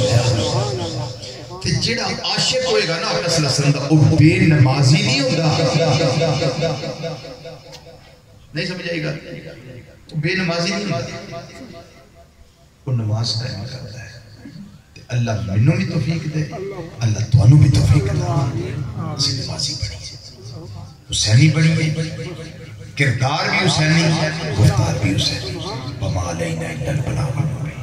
تے جڑا عاشق ہوئے گا نا اپنے صلی اللہ علیہ وسلم دا وہ بے نمازی نہیں ہوگا. نہیں سمجھ آئے گا وہ بے نمازی نہیں ہوگا. وہ نماز قائم کرتا ہے. اللہ منوں بھی توفیق دے اللہ توانوں بھی توفیق دے. اسی نمازی بڑی حسینی بڑی کردار بھی حسینی گفتار بھی حسینی. وما علینا الا البلاغ المبین.